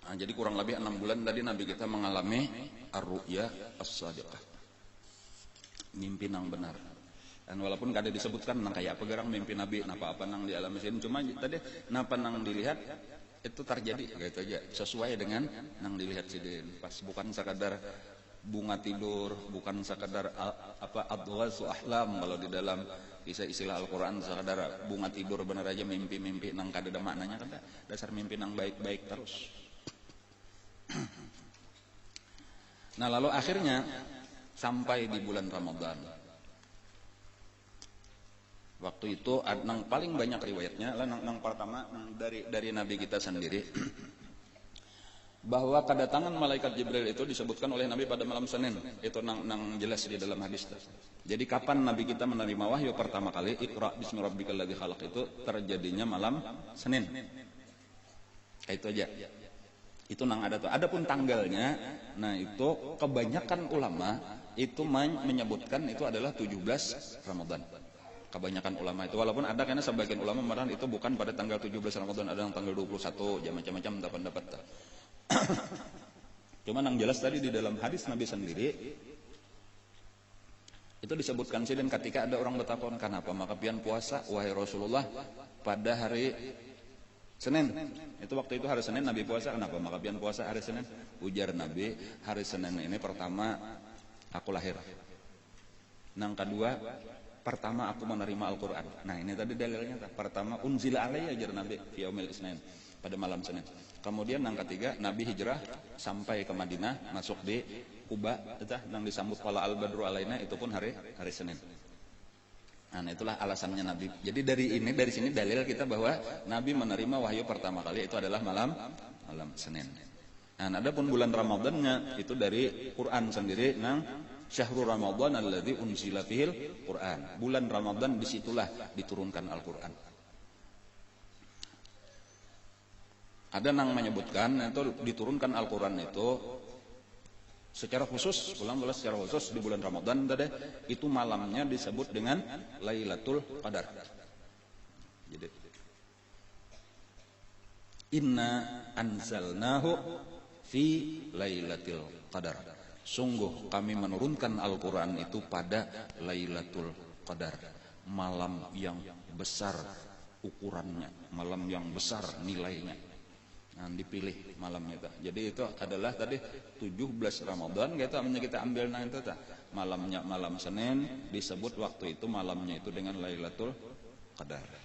Nah, jadi kurang lebih 6 bulan tadi Nabi kita mengalami ar-ru'ya as-shadiqah, mimpi nang benar. Dan walaupun kada disebutkan nang kayak apa gerang mimpi Nabi, apa nang dialami sini, cuma tadi napa nang dilihat itu terjadi gitu aja, sesuai dengan nang dilihat sidin. Pas bukan sekadar bunga tidur, bukan sekadar adghasu ahlam kalau di dalam istilah Al-Qur'an, sekadar bunga tidur bener aja mimpi-mimpi nang kada ada maknanya, kada dasar mimpi nang baik-baik terus. Nah, lalu akhirnya sampai di bulan Ramadan. Waktu itu nang paling banyak riwayatnya lah nang pertama dari Nabi kita sendiri bahwa kedatangan malaikat Jibril itu disebutkan oleh Nabi pada malam Senin. Itu nang jelas di dalam hadis. Jadi kapan Nabi kita menerima wahyu pertama kali, Iqra bismi rabbikal ladzi khalaq, itu terjadinya malam Senin. Itu aja. Itu nang ada tuh. Adapun tanggalnya, nah itu kebanyakan ulama itu menyebutkan itu adalah 17 Ramadan. Kebanyakan ulama itu, walaupun ada karena sebagian ulama mengatakan itu bukan pada tanggal 17 Ramadan, ada yang tanggal 21, ya macam-macam pendapat. Cuma yang jelas tadi di dalam hadis Nabi sendiri itu disebutkan sih, dan ketika ada orang bertakon kenapa maka pian puasa wahai Rasulullah pada hari Senin. Itu waktu itu hari Senin Nabi puasa, kenapa maka pian puasa hari Senin? Ujar Nabi, hari Senin ini pertama aku lahir. Yang kedua, pertama aku menerima Al-Quran. Nah ini tadi dalilnya. Pertama unzila alayya ajar Nabi fi yaumil isnin, pada malam Senin. Kemudian yang ketiga Nabi hijrah sampai ke Madinah, masuk di Kuba, yang disambut pala al-badru alaina, itu pun hari Senin. Nah itulah alasannya Nabi. Jadi dari sini dalil kita bahwa Nabi menerima wahyu pertama kali itu adalah malam Senin. Nah adapun bulan Ramadannya itu dari Quran sendiri, nang Syahrul Ramadan alladzi unzila fihil Quran. Bulan Ramadan disitulah diturunkan Al-Quran. Ada yang menyebutkan itu diturunkan Al-Quran itu secara khusus, secara khusus di bulan Ramadan tadi, itu malamnya disebut dengan Lailatul Qadar. Jadi inna anzalnahu fi Lailatul Qadar. Sungguh kami menurunkan Al-Quran itu pada Lailatul Qadar, malam yang besar ukurannya, malam yang besar nilainya. Nah, dipilih malamnya itu. Jadi itu adalah tadi 17 Ramadan kita ambil nanti malamnya malam Senin, disebut waktu itu malamnya itu dengan Lailatul Qadar.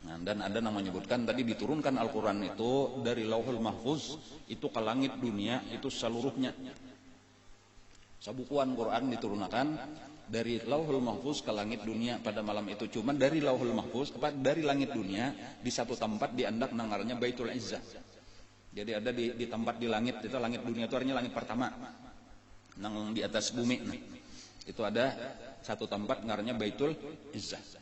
Nah, dan ada yang menyebutkan tadi diturunkan Al-Quran itu dari Lauhul Mahfuz itu ke langit dunia itu seluruhnya. Sabukuan Quran diturunkan dari Lauhul Mahfuz ke langit dunia pada malam itu. Cuma dari Lauhul Mahfuz dari langit dunia di satu tempat diandak nangarnya Baitul Izzah. Jadi ada di tempat di langit itu, langit dunia itu artinya langit pertama nang di atas bumi. Nah, itu ada satu tempat ngaranya Baitul Izzah.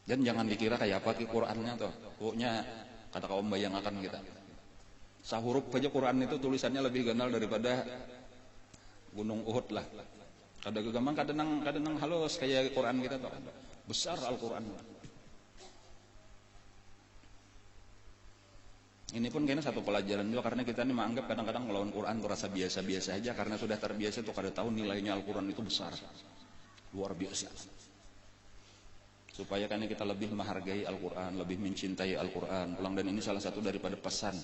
Dan jangan dikira kayak apa ke Qurannya tuh. Pokoknya kata kaum bayangkan kita. Sahuruf aja Quran itu tulisannya lebih ganal daripada Gunung Uhud lah. Kada gampang kadang halus kayak Quran kita tuh. Besar Al-Quran. Ini pun kayaknya satu pelajaran juga, karena kita ini menganggap kadang-kadang melawan Quran terasa biasa-biasa aja karena sudah terbiasa tuh kada tahu nilainya Al-Quran itu besar. Luar biasa. Supaya karena kita lebih menghargai Al-Quran, lebih mencintai Al-Quran. Dan ini salah satu daripada pesan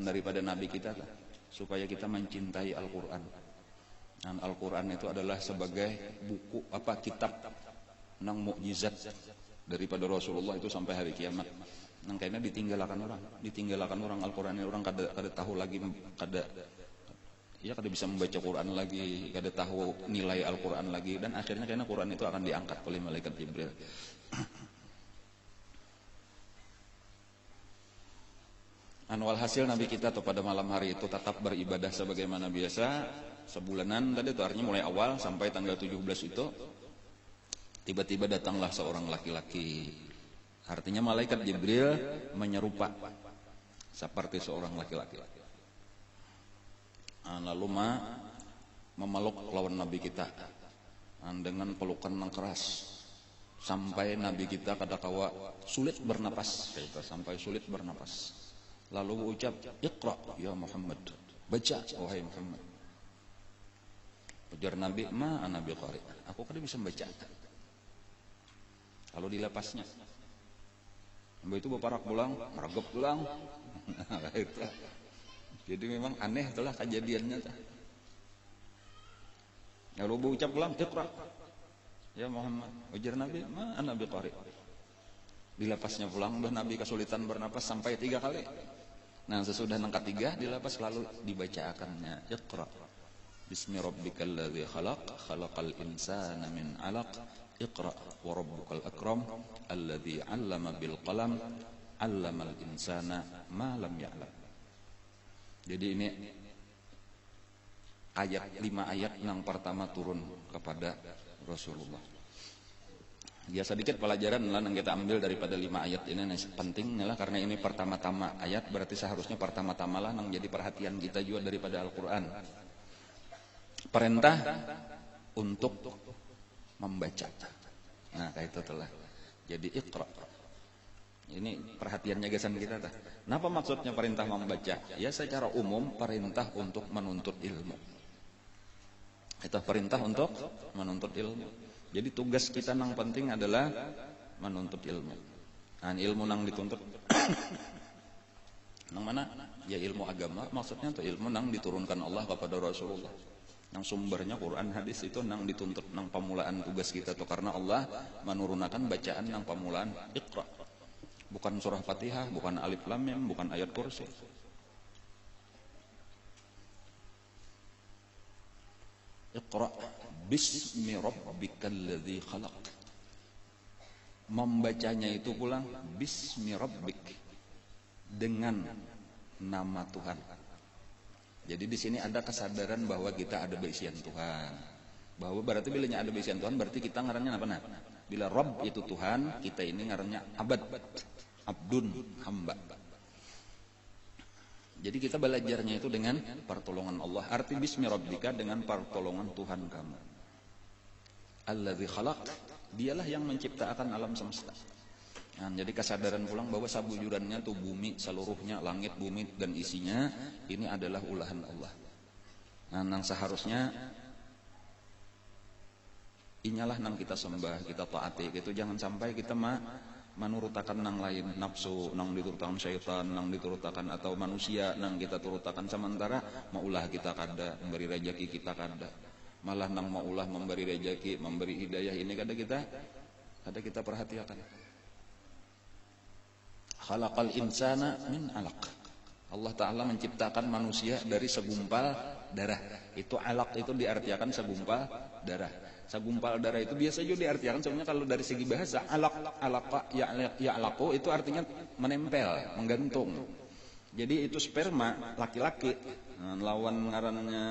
daripada Nabi kita lah, supaya kita mencintai Al-Quran. Dan Al-Quran itu adalah sebagai buku kitab nang mukjizat daripada Rasulullah itu sampai hari kiamat. Nang kayaknya ditinggalkan orang Al-Qur'an orang kada tahu lagi, kada bisa membaca Quran lagi, kada tahu nilai Al-Qur'an lagi, dan akhirnya kayaknya Quran itu akan diangkat oleh malaikat Jibril. Walhasil Nabi kita tuh pada malam hari itu tetap beribadah sebagaimana biasa sebulanan tadi tuh, artinya mulai awal sampai tanggal 17 itu tiba-tiba datanglah seorang laki-laki. Artinya malaikat Jibril menyerupa seperti seorang laki-laki. Lalu memeluk lawan Nabi kita dengan pelukan yang keras sampai Nabi kita kadakawa sulit bernapas, sampai sulit bernapas. Lalu ucap, "Iqra ya Muhammad." Baca wahai Muhammad. Ujar Nabi, "Ma ana biqari." Aku kan bisa membaca. Kalau dilepasnya. Mbak itu berparak pulang, meragap pulang. Jadi memang aneh itulah kejadiannya. Lalu berucap pulang, "Iqra ya Muhammad." Ujar Nabi, "Ma ana biqari." Dilepasnya pulang, udah Nabi kesulitan bernapas sampai 3 kali. Nah sesudah yang ketiga dilepas lalu dibacakannya, "Iqra bismi rabbikal ladzi khalaq, khalaqal insana min 'alaq, Iqra wa rabbukal akram, alladzi 'allama bil qalam, 'allamal insana ma lam ya'lam." Jadi ini ayat 5 ayat yang pertama turun kepada Rasulullah. Ya sedikit pelajaran lah yang kita ambil daripada 5 ayat ini penting lah, karena ini pertama-tama ayat, berarti seharusnya pertama-tama lah yang jadi perhatian kita juga daripada Al-Qur'an. Perintah untuk membaca. Nah, kayak itu telah. Jadi Iqra. Ini perhatiannya gasan kita dah. Kenapa maksudnya perintah membaca? Ya secara umum perintah untuk menuntut ilmu. Itu perintah untuk menuntut ilmu. Jadi tugas kita yang penting adalah menuntut ilmu. Nah, ilmu yang dituntut nang mana? Ya ilmu agama, maksudnya itu ilmu yang diturunkan Allah kepada Rasulullah. Yang sumbernya Quran hadis itu yang dituntut, yang pemulaan tugas kita tuh, karena Allah menurunkan bacaan yang pemulaan Iqra. Bukan surah Fatihah, bukan alif lam mim, bukan ayat kursi. Iqra bismi rabbikal ladzi khalaq. Membacanya itu pulang bismi rabbik, dengan nama Tuhan. Jadi di sini ada kesadaran bahwa kita ada beisian Tuhan. Bahwa berarti bilanya ada beisian Tuhan berarti kita ngarannya apa? Nah, bila Rabb itu Tuhan, kita ini ngarannya abad, abdun, hamba. Jadi kita belajarnya itu dengan pertolongan Allah. Arti bismi rabbika dengan pertolongan Tuhan kamu. Alladzi khalaq, dialah yang menciptakan alam semesta. Nah, jadi kesadaran pulang bahwa sabujurannya tuh bumi seluruhnya, langit, bumi dan isinya ini adalah ulahan Allah. Nah, nang seharusnya inyalah nang kita sembah, kita taati. Gitu jangan sampai kita menurutakan nang lain, nafsu nang diturutakan syaitan, nang diturutakan atau manusia nang kita turutakan, sementara maulah kita kada memberi rezeki kita kada, malah nang maulah memberi rezeki, memberi hidayah ini kada kita perhatikan. Khalaqal insana min 'alaq. Allah Ta'ala menciptakan manusia dari segumpal darah. Itu 'alaq itu diartikan segumpal darah. Segumpal darah itu biasa juga diartikan sebenarnya kalau dari segi bahasa alaqa ya'laqu itu artinya menempel, menggantung. Jadi itu sperma laki-laki. Nah, lawan ngarannya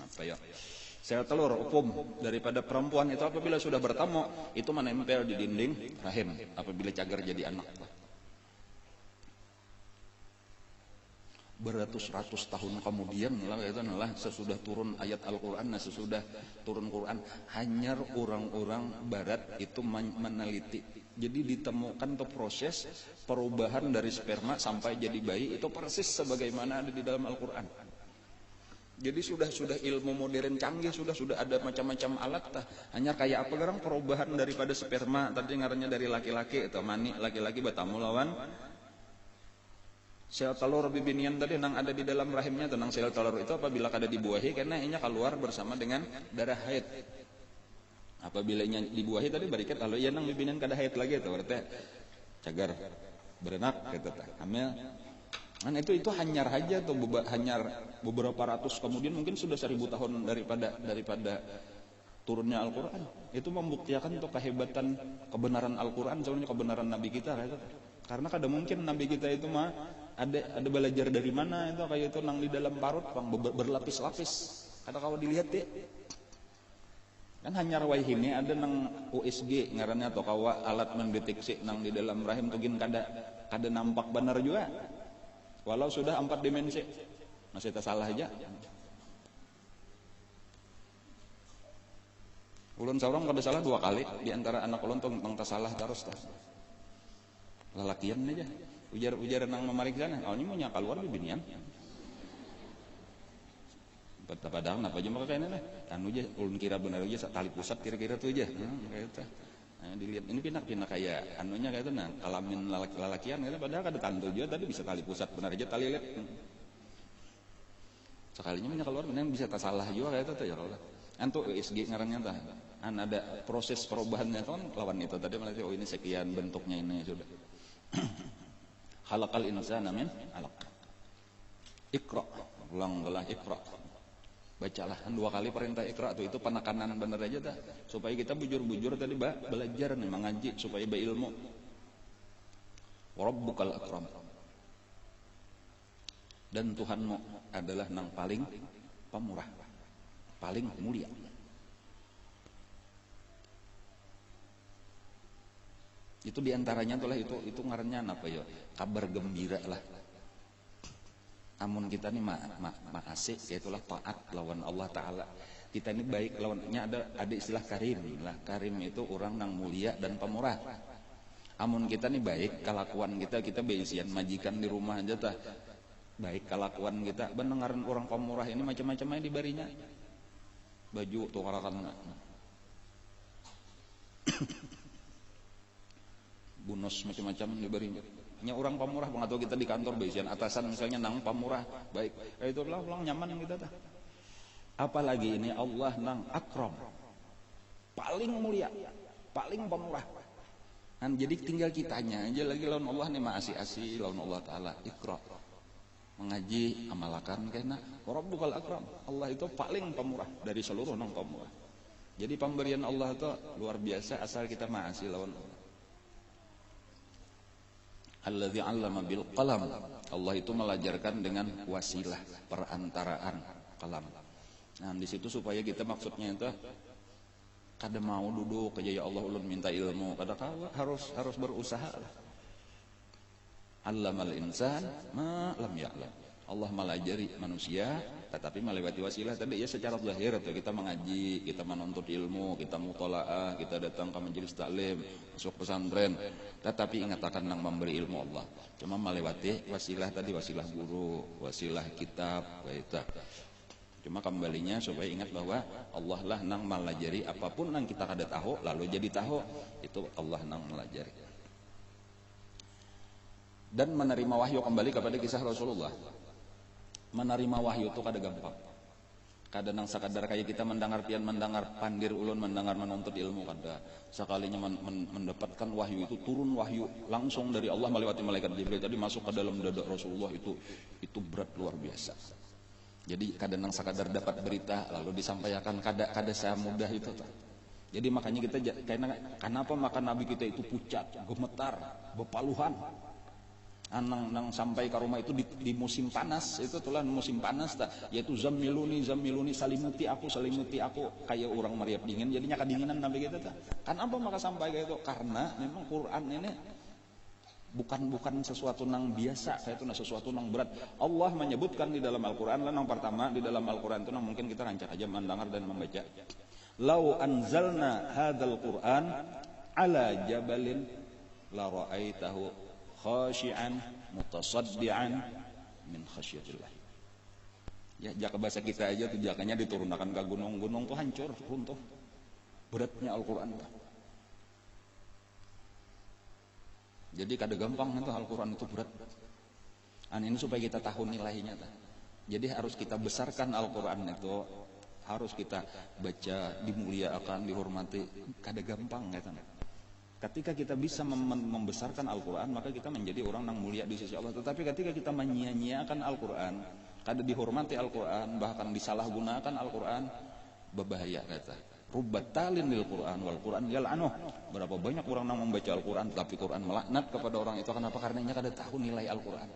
apa ya? Sel telur upum daripada perempuan itu apabila sudah bertemu itu menempel di dinding rahim apabila cagar jadi anak. Beratus-ratus tahun kemudian sesudah turun ayat Al-Quran, sesudah turun Quran, hanya orang-orang barat itu meneliti. Jadi ditemukan tuh proses perubahan dari sperma sampai jadi bayi itu persis sebagaimana ada di dalam Al-Quran. Jadi sudah ilmu modern canggih, sudah ada macam-macam alat tah. Hanya kayak apa garang perubahan daripada sperma tadi ngarannya dari laki-laki atau mani laki-laki bertemu lawan sel telur bibinian tadi yang ada di dalam rahimnya, tenang sel telur itu apabila kada dibuahi karena inya keluar bersama dengan darah haid. Apabila nya dibuahi tadi barikat lalu ia nang bibinan kada haid lagi atau berarti cagar berenak gitu tah. Hamil. Kan itu hanyar aja tuh hanyar beberapa ratus kemudian mungkin sudah 1000 tahun daripada turunnya Al-Qur'an. Itu membuktikan untuk kehebatan kebenaran Al-Qur'an sebenarnya kebenaran nabi kita gitu. Karena kada mungkin nabi kita itu mah ada belajar dari mana itu kayak itu nang di dalam parut bang berlapis-lapis. Kada kalau dilihat ya. Kan hanyar waihi ini ada nang USG ngarannya atau kawa alat mendeteksi nang di dalam rahim tugin kada nampak benar juga. Walau sudah 4 dimensi masih tak salah aja. Ulun saurang kada salah 2 kali di antara anak ulun tuh tentang salah terus tah. Lalakian aja. Ujar nang memeriksa nah, awalnya mau nyakal luar bibinian. Padahal napa aja maka kayaknya anu aja ulun kira benar aja tali pusat kira-kira tuh aja. Kayak itu. Nah, dilihat ini pinak-pinak kayak anunya kayak itu nah kalamin lalakian gitu padahal kada tantu juga tadi bisa tali pusat benar aja tali lihat. Sekalinya banyak keluar benar bisa tak salah juga kayak itu tuh ya Allah. Antu USG ngarannya tah. Ada proses perubahannya kan lawan itu tadi malah oh ini sekian bentuknya ini sudah. Khalaqal insana min 'alaq. Iqra. Ulang-ulang Iqra. Bacalah 2 kali perintah Iqra itu penekanan bener aja dah supaya kita bujur-bujur tadi belajar nih mengaji supaya berilmu. Rabbukal akram. Dan Tuhanmu adalah nang paling pemurah, paling mulia. Itu diantaranya itulah itu ngarannya apa ya? Kabar gembira lah. Amun kita nih asik yaitulah taat lawan Allah Ta'ala. Kita ini baik lawannya ada istilah karim lah. Karim itu orang nang mulia dan pemurah. Amun kita nih baik kelakuan kita beisian majikan di rumah aja tah. Baik kelakuan kita mendengaran orang pemurah ini macam-macamnya dibarinya. Baju tuh karakan bonus macam-macam dibarinya. Nya orang pemurah bang atau kita di kantor beisian atasan misalnya nang pemurah baik itulah ulang nyaman kita tah. Apalagi ini Allah nang akram paling mulia paling pemurah kan jadi tinggal kitanya aja lagi lawan Allah nih asih-asih lawan Allah Ta'ala Iqra mengaji amalakan kena Rabbukal akram Allah itu paling pemurah dari seluruh nang pemurah. Jadi pemberian Allah itu luar biasa asal kita asih lawan Allah. Alladzi 'allama bil qalam. Allah itu melajarkan dengan wasilah perantaraan kalam. Nah, di situ supaya kita maksudnya itu kada mau duduk aja ya Allah ulun minta ilmu, kada harus berusaha. Allamal insan ma lam ya'lam. Allah melajari manusia tetapi melewati wasilah tadi ya secara zahir atau kita mengaji, kita menuntut ilmu, kita mutalaah, kita datang ke majelis taklim, masuk pesantren, tetapi ingat akan nang memberi ilmu Allah. Cuma melewati wasilah tadi wasilah guru, wasilah kitab, kaita. Cuma kembalinya supaya ingat bahwa Allah lah nang melajari apapun nang kita kada tahu lalu jadi tahu itu Allah nang melajari. Dan menerima wahyu kembali kepada kisah Rasulullah. Menerima wahyu itu kada gampang. Kada nang sakadar kayak kita mendengar pandir ulun mendengar menuntut ilmu kada. Sekalinya mendapatkan wahyu itu turun wahyu langsung dari Allah melewati malaikat Jibril tadi masuk ke dalam dada Rasulullah itu berat luar biasa. Jadi kada nang sakadar dapat berita lalu disampaikan kada semudah itu. Jadi makanya kita kenapa makan nabi kita itu pucat, gemetar, bepaluhan. Nang sampai ke rumah itu di musim panas itu tulah musim panas yaitu zamiluni salimuti aku kayak orang meriap dingin jadinya kedinginan nabi kita kan apa maka sampai kayak itu karena memang Quran ini bukan sesuatu nang biasa kayak itu sesuatu nang berat. Allah menyebutkan di dalam Al-Quran nang pertama di dalam Al-Quran itu nang mungkin kita rancak aja mendengar dan membaca lau anzalna hadzal Quran ala jabalin la ra'aitahu khashi'an mutasaddian min khasyatillah. Ya jaka bahasa kita aja tuh jakanya diturunkan ke gunung-gunung tuh hancur runtuh. Beratnya Al-Qur'an. Jadi kada gampang itu Al-Qur'an itu berat. Ini supaya kita tahu nilainya. Jadi harus kita besarkan Al-Qur'an itu harus kita baca, dimuliakan, dihormati, kada gampang katanya. Ketika kita bisa membesarkan Al-Quran, maka kita menjadi orang yang mulia di sisi Allah. Tetapi ketika kita menyia-nyiakan Al-Quran, kada dihormati Al-Quran, bahkan disalahgunakan Al-Quran, berbahaya kata. Rubbatalin lil Quran wal Quran yal'anuh. Berapa banyak orang yang membaca Al-Quran, tapi Quran melaknat kepada orang itu. Kenapa? Karena dia kada tahu nilai Al-Quran.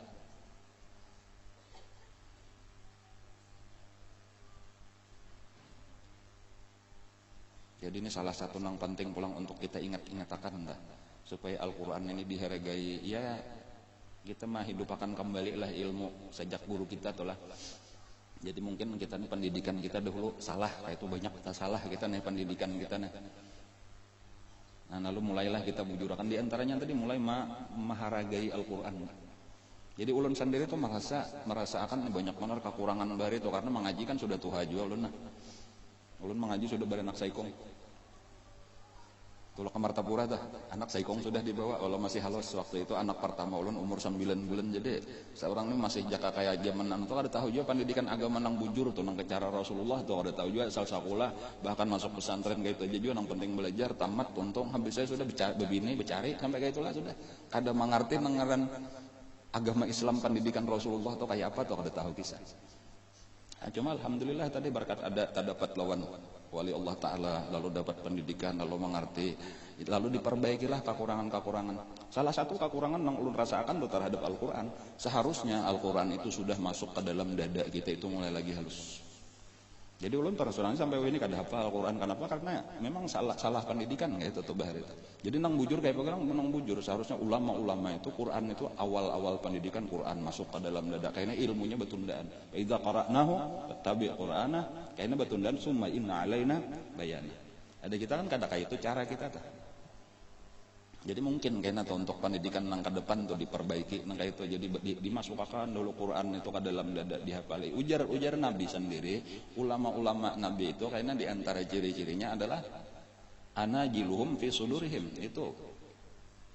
Jadi ini salah satu yang penting pulang untuk kita ingat-ingatakan dah, supaya Al-Quran ini dihargai. Ya kita mah hidup akan kembali lah ilmu sejak guru kita tuh lah. Jadi mungkin kita nih pendidikan kita dahulu salah, kayak itu banyak kita salah kita nih pendidikan kita nih. Nah lalu mulailah kita bujurakan, di antaranya tadi mulai menghargai Al-Quran. Jadi ulun sendiri tuh merasakan banyak benar kekurangan dari itu, karena mengaji kan sudah tuha juga ulun nah. Ulun mengaji sudah beranak saikong. Tulak ke Martapura dah, anak saikong sudah dibawa, walau masih halus waktu itu anak pertama ulun umur 9 bulan. Jadi seorang ini masih jaka kayak zaman tuh kada tahu juga pendidikan agama nang bujur tuh nang cara Rasulullah tuh kada tahu juga asal sekolah, bahkan masuk pesantren kayak itu aja juga nang penting belajar tamat untung habis saya sudah begini bercari sampai kayak itulah sudah. Kada mengerti nengaran agama Islam pendidikan Rasulullah tuh kayak apa tuh kada tahu kisah. Nah, cuma alhamdulillah tadi berkat ada terdapat lawan wali Allah Ta'ala, lalu dapat pendidikan, lalu mengerti, lalu diperbaikilah kekurangan-kekurangan. Salah satu kekurangan yang ulun rasakan terhadap Al-Quran, seharusnya Al-Quran itu sudah masuk ke dalam dada kita itu mulai lagi halus. Jadi ulun terserang sampai ini kada hafal Al-Quran. Kenapa? Karena memang salah pendidikan kayak itu bahari. Jadi nang bujur kayak pegang nang bujur, seharusnya ulama-ulama itu Quran itu awal-awal pendidikan Quran masuk ke dalam dada. Kayaknya ilmunya betundaan. Idza qara'nahu fattabi' Qur'ana, kayaknya betundaan summa inna alaina bayana. Ada kita kan kada kayak itu cara kita tah. Jadi mungkin kayaknya tuh untuk pendidikan nang ke depan tuh diperbaiki nang kayak itu. Jadi dimasukkan dulu Quran itu ke dalam dada, dihafali. Ujar Nabi sendiri, ulama-ulama Nabi itu kayaknya diantara ciri-cirinya adalah anajiluhum fi sudurihim, itu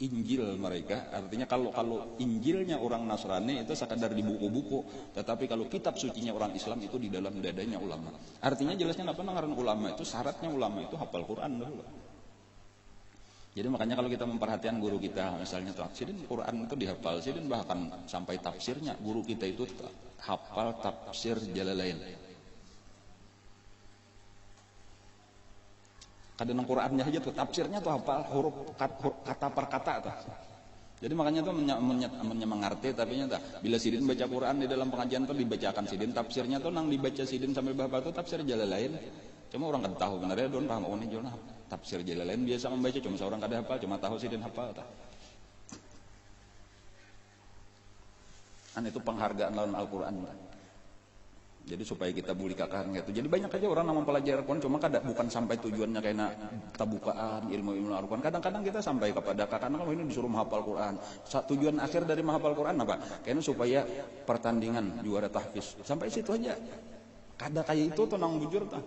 Injil mereka. Artinya kalau Injilnya orang Nasrani itu sekadar di buku-buku, tetapi kalau kitab sucinya orang Islam itu di dalam dadanya ulama. Artinya jelasnya apa ngaran ulama itu, syaratnya ulama itu hafal Quran dulu. Jadi makanya kalau kita memperhatikan guru kita, misalnya sidin Quran itu dihafal, sidin bahkan sampai tafsirnya guru kita itu hafal tafsir Jalalain. Kadang Qurannya aja tuh tafsirnya tuh hafal huruf kata per kata tuh. Jadi makanya tuh mengerti, tapi nyata bila sidin baca Quran di dalam pengajian tuh dibacakan sidin tafsirnya tuh nang dibaca sidin sambil bahasa tuh tafsir Jalalain. Cuma orang kada tahu benar ya don paham ini jona tafsir Jalalain biasa membaca, cuma seorang kada hafal, cuma tahu sidin hafal tah. Itu penghargaan lawan Al-Quran. Jadi supaya kita bulikakan gitu. Jadi banyak aja orang yang mempelajari Al-Quran, cuma bukan sampai tujuannya kayak tabukaan ilmu Al-Quran. Kadang-kadang kita sampai kepada kadang ini disuruh menghafal Quran. Tujuan akhir dari menghafal Quran apa? Kayaknya supaya pertandingan juara tahfiz. Sampai situ aja. Kada kayak itu tuh nang bujur tah.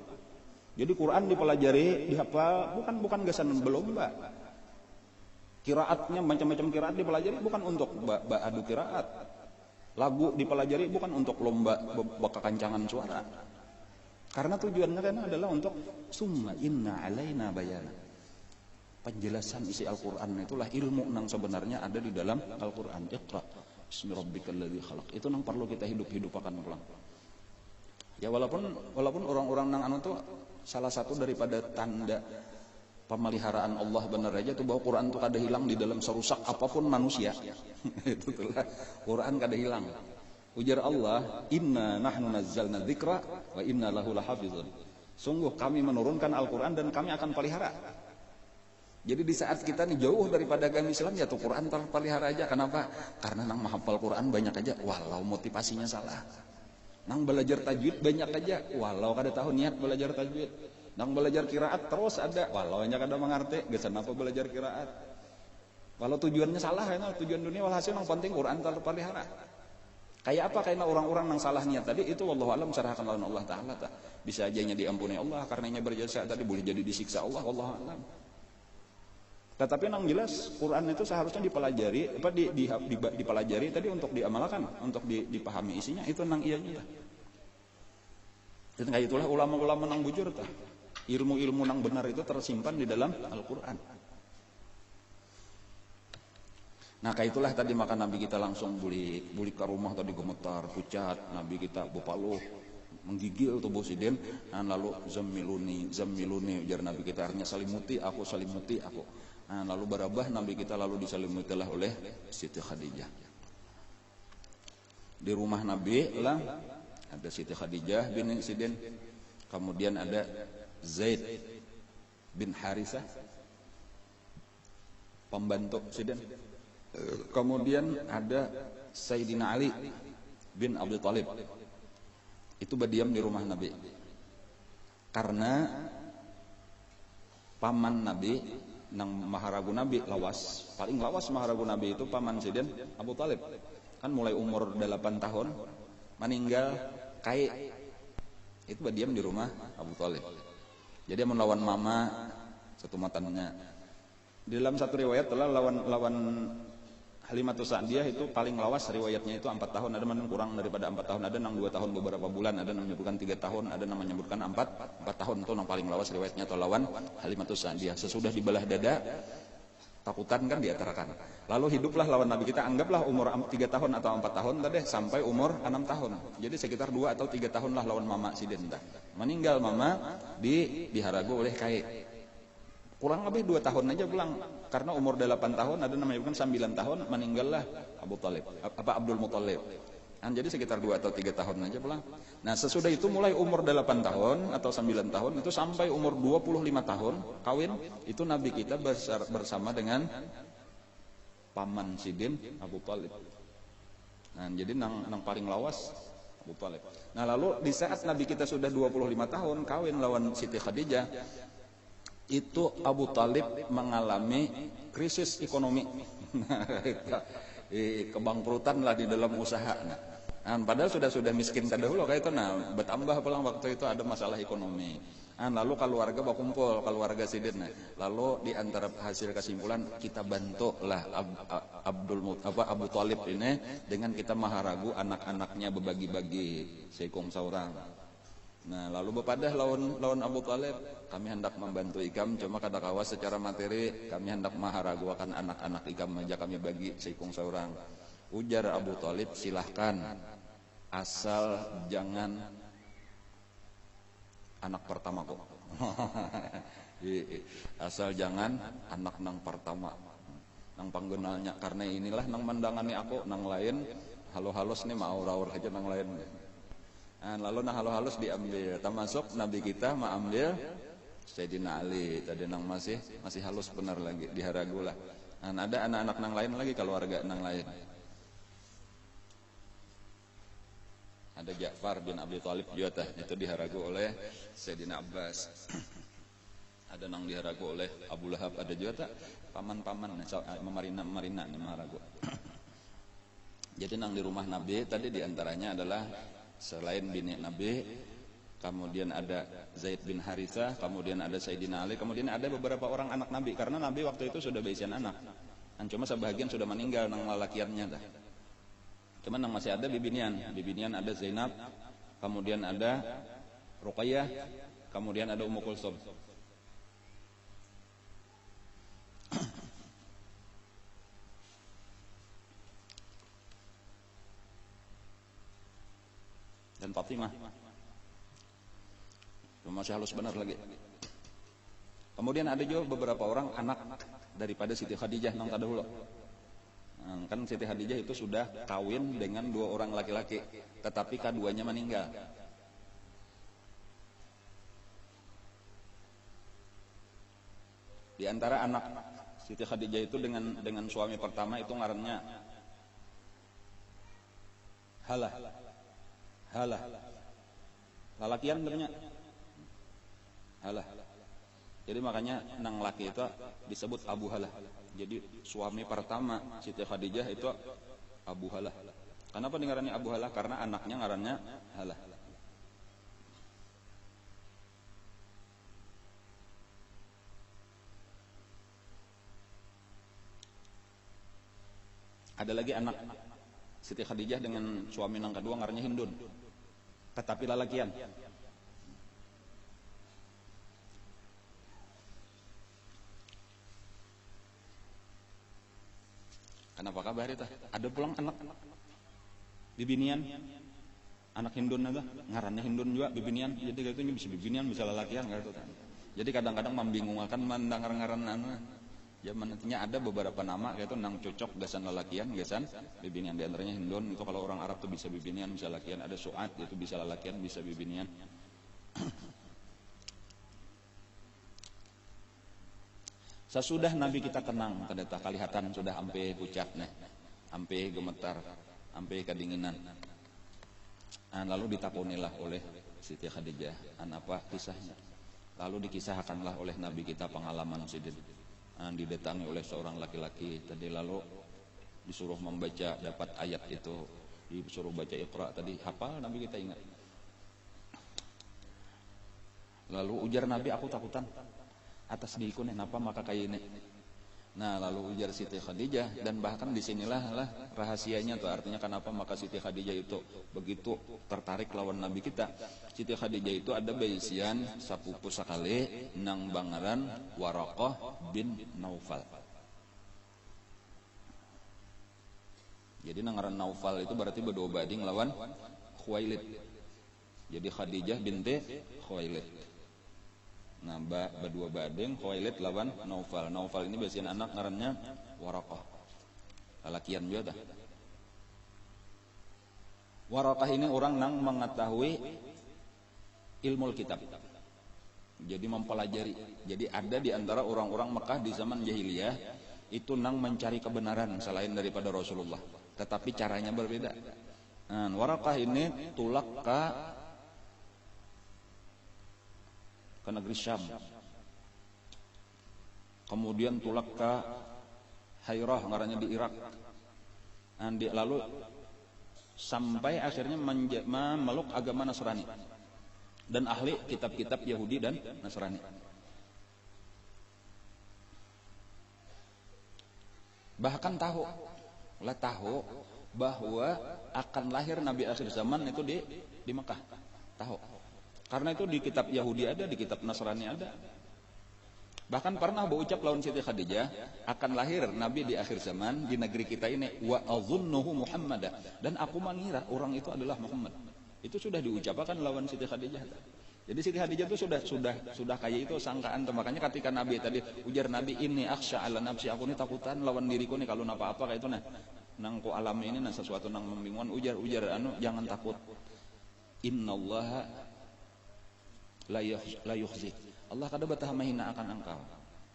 Jadi Quran dipelajari, dihafal, bukan gasan berlomba. Kiraatnya macam-macam kiraat dipelajari bukan untuk adu kiraat. Lagu dipelajari bukan untuk lomba kekancangan suara. Karena tujuannya kan adalah untuk summa inna alaina bayana. Penjelasan isi Al-Quran itulah ilmu yang sebenarnya ada di dalam Al-Quran. Iqra bismi rabbikal ladzi khalaq. Itu yang perlu kita hidup-hidupakan pulang. Ya walaupun orang-orang nang tuh salah satu daripada tanda pemeliharaan Allah benar aja tuh bahwa Quran tuh kada hilang di dalam serusak apapun manusia. Itu tuh lah Quran kada hilang. Ujar Allah, inna nahnu nazzalna dzikra wa inna lahu lahafizun. Sungguh kami menurunkan Al-Quran dan kami akan pelihara. Jadi di saat kita nih jauh daripada agama Islam ya tuh Quran terpelihara aja. Kenapa? Karena nang menghafal Quran banyak aja walau motivasinya salah. Nang belajar tajwid banyak aja walau kada tahu niat belajar tajwid. Nang belajar kiraat terus ada walau hanya kada mengerti gesan apa belajar kiraat. Walau tujuannya salah ya, tujuan dunia walhasil yang penting Quran terpelihara. Kayak apa kayak orang-orang nang salah niat tadi itu wallahu alam serahkan lawan Allah taala ta. Bisa ajanya diampuni Allah karenanya berjasa tadi boleh jadi disiksa Allah wallahu alam. Tetapi nang jelas Quran itu seharusnya dipelajari dipelajari tadi untuk diamalkan, untuk dipahami isinya itu nang iyanya. Dan kayak itulah ulama-ulama nang bujur tah. Ilmu-ilmu nang benar itu tersimpan di dalam Al-Qur'an. Nah kayak itulah tadi maka Nabi kita langsung bulik ke rumah tadi gemetar, pucat, Nabi kita bepaluh, menggigil tubuh sidin, nah, lalu zammiluni, ujar Nabi kita artinya salimuti aku. Nah, lalu barabah Nabi kita lalu disalimutilah oleh Siti Khadijah. Di rumah Nabi lah ada Siti Khadijah bin Sidin, kemudian ada Zaid bin Harisah, pembantu Sidin. Kemudian ada Sayyidina Ali bin Abi Thalib. Itu berdiam di rumah Nabi. Karena paman Nabi nang maharagu Nabi lawas, paling lawas maharagu Nabi itu paman Sidin Abu Thalib. Kan mulai umur 8 tahun meninggal kai. Itu berdiam di rumah Abu Thalib. Jadi melawan mama satu matanya. Di dalam satu riwayat telah lawan Halimatus Sa'diyah itu paling lawas riwayatnya itu 4 tahun, ada yang kurang daripada 4 tahun, ada yang 2 tahun beberapa bulan, ada yang menyebutkan 3 tahun, ada yang menyebutkan 4 tahun. Itu yang paling lawas riwayatnya atau lawan Halimatus Sa'diyah. Sesudah dibelah dada takutan kan diantarakan. Lalu hiduplah lawan Nabi kita, anggaplah umur 3 tahun atau 4 tahun tadi sampai umur 6 tahun. Jadi sekitar 2 atau 3 tahun lah lawan mama Sidin. Meninggal mama diharagu oleh kai. Kurang lebih 2 tahun aja pulang. Karena umur 8 tahun, ada namanya bukan 9 tahun, meninggallah Abdul Muthalib. Jadi sekitar 2 atau 3 tahun aja pulang. Nah sesudah itu mulai umur 8 tahun atau 9 tahun, itu sampai umur 25 tahun, kawin, itu Nabi kita bersama dengan paman Sidin Abu Thalib. Nah jadi nang paling lawas Abu Thalib. Nah lalu di saat Nabi kita sudah 25 tahun, kawin lawan Siti Khadijah, itu Abu Thalib mengalami krisis ekonomi. Kebangkrutan lah di dalam usaha. Nah, padahal sudah miskin terdahulu kayak itu. Nah, bertambah pulang waktu itu ada masalah ekonomi. Nah, lalu keluarga berkumpul, keluarga Sidin. Lalu di antara hasil kesimpulan kita bantulah Abu Thalib ini dengan kita maharagu anak-anaknya berbagi-bagi seikung saurang. Nah lalu bepadah lawan Abu Thalib, kami hendak membantu ikam, cuma kada kawas secara materi, kami hendak maharaguakan anak-anak ikam aja kami bagi seikung seorang. Ujar Abu Thalib, silahkan, asal jangan anak pertama kok. Asal jangan anak nang pertama, nang panggenalnya, karena inilah nang mendangani aku, nang lain halus-halus nih mau rawur aja nang lain. Nah, lalu halus-halus diambil, termasuk Nabi kita mengambil Sayyidina Ali tadi nang masih halus benar lagi diharagu lah. Nah, ada anak-anak nang lain lagi, keluarga nang lain. Ada Ja'far bin Abi Thalib juga itu diharagu oleh Sayyidina Abbas. Ada nang diharagu oleh Abu Lahab, ada juga paman-paman memarina nih maharagu. Jadi nang di rumah Nabi tadi diantaranya adalah selain bini Nabi, kemudian ada Zaid bin Harithah, kemudian ada Sayyidina Ali, kemudian ada beberapa orang anak Nabi, karena Nabi waktu itu sudah beisian anak. Cuma sebagian sudah meninggal nang lalakiannya dah. Cuma nang masih ada bibinian ada Zainab, kemudian ada Ruqayyah, kemudian ada Ummu Kulsum. Dan Fatimah masih halus benar lagi. Kemudian ada juga beberapa orang anak daripada Siti Khadijah nang tadahulu. Kan Siti Khadijah itu sudah kawin dengan 2 orang laki-laki, tetapi keduanya meninggal. Di antara anak Siti Khadijah itu dengan suami pertama itu ngarannya Halah. Lalakian namanya Halah. Jadi makanya nang laki itu disebut Abu Halah. Jadi suami pertama Siti Khadijah itu Abu Halah. Kenapa ngarannya Abu Halah? Karena anaknya ngarannya Halah. Ada lagi anak Siti Khadijah dengan suami nang kedua ngarannya Hindun, tetapi lalakian. Kenapa kabar itu? Ada pulang anak bibinian, anak Hindun naga, ngarannya Hindun juga bibinian. Jadi kayak itu bisa bibinian, bisa lalakian gitu. Jadi kadang-kadang membingungkan mendengar-ngaran zaman nantinya ada beberapa nama kayak itu nang cocok gasan lalakian, gasan bibinian. Di antaranya Hindun itu kalau orang Arab tuh bisa bibinian, bisa lalakian. Ada Su'ad itu bisa lalakian, bisa bibinian. Sesudah Nabi kita kenang kadeta kalihatan sudah ampe pucat nih, ampe gemetar, ampe kedinginan. Lalu ditapunilah oleh Siti Khadijah. Apa kisahnya? Lalu dikisahkanlah oleh Nabi kita pengalaman sidin. Didatangi oleh seorang laki-laki tadi, lalu disuruh membaca, dapat ayat itu, disuruh baca Iqra tadi, hafal Nabi kita ingat. Lalu ujar Nabi, aku takutan atas diriku nih, napa maka kayak ini. Nah lalu ujar Siti Khadijah, dan bahkan disinilah rahasianya tuh, artinya kenapa maka Siti Khadijah itu begitu tertarik lawan Nabi kita. Siti Khadijah itu ada baisian sapupu sakali nang bangaran Waraqah bin Naufal. Jadi nangaran Naufal itu berarti berdua bading lawan Khuwailid. Jadi Khadijah binti Khuwailid. Nah, berdua badeng Khuwailid lawan Naufal. Naufal ini biasanya anak ngarannya Waraqah. Lalakian juga dah. Waraqah ini orang nang mengetahui ilmu kitab. Jadi mempelajari. Jadi ada di antara orang-orang Mekah di zaman jahiliyah itu nang mencari kebenaran selain daripada Rasulullah. Tetapi caranya berbeda. Nah, Waraqah ini tulak ke negeri Syam, kemudian tulak ke Hairah ngarannya di Irak, lalu sampai akhirnya memeluk agama Nasrani dan ahli kitab-kitab Yahudi dan Nasrani. Bahkan tahu bahwa akan lahir Nabi akhir zaman itu di Mekah, tahu. Karena itu di kitab Yahudi ada, di kitab Nasrani ada. Bahkan pernah berucap lawan Siti Khadijah, akan lahir Nabi di akhir zaman di negeri kita ini, wa azunnuhu Muhammada, dan aku mengira orang itu adalah Muhammad. Itu sudah diucapkan lawan Siti Khadijah. Jadi Siti Khadijah itu sudah kayak itu sangkaan. Makanya ketika Nabi tadi ujar Nabi, ini akhsha ala nafsi, aku ini takutan lawan diriku nih kalau apa-apa kayak itu nang ku alam ini sesuatu nang membingungkan, ujar jangan takut. Innallaha la yukhzik. Allah kada batah mahina akan engkau.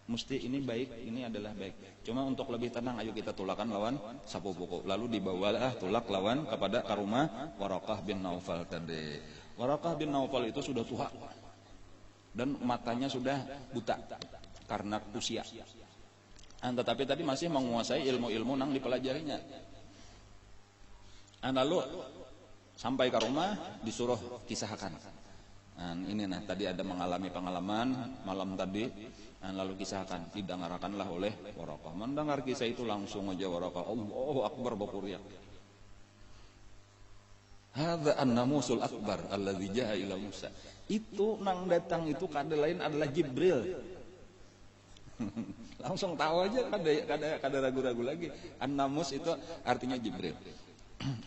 Mesti ini baik, ini adalah baik. Cuma untuk lebih tenang, ayo kita tulakan lawan sapupuku. Lalu dibawalah tulak lawan kepada karumah Waraqah bin Naufal tadi. Waraqah bin Naufal itu sudah tua dan matanya sudah buta karena usia. Tetapi tadi masih menguasai ilmu-ilmu nang dipelajarinya. Lalu sampai ke rumah disuruh kisahkan. Ini tadi ada mengalami pengalaman malam tadi, lalu kisahkan, didengarkanlah oleh Waraqah. Mendengar kisah itu langsung aja Waraqah Allahu Akbar berkuriak. Hadza an-namusul akbar alladzi jaa ila Musa. Itu nang datang itu kada lain adalah Jibril. Langsung tahu aja, kada ragu-ragu lagi. An-namus itu artinya Jibril.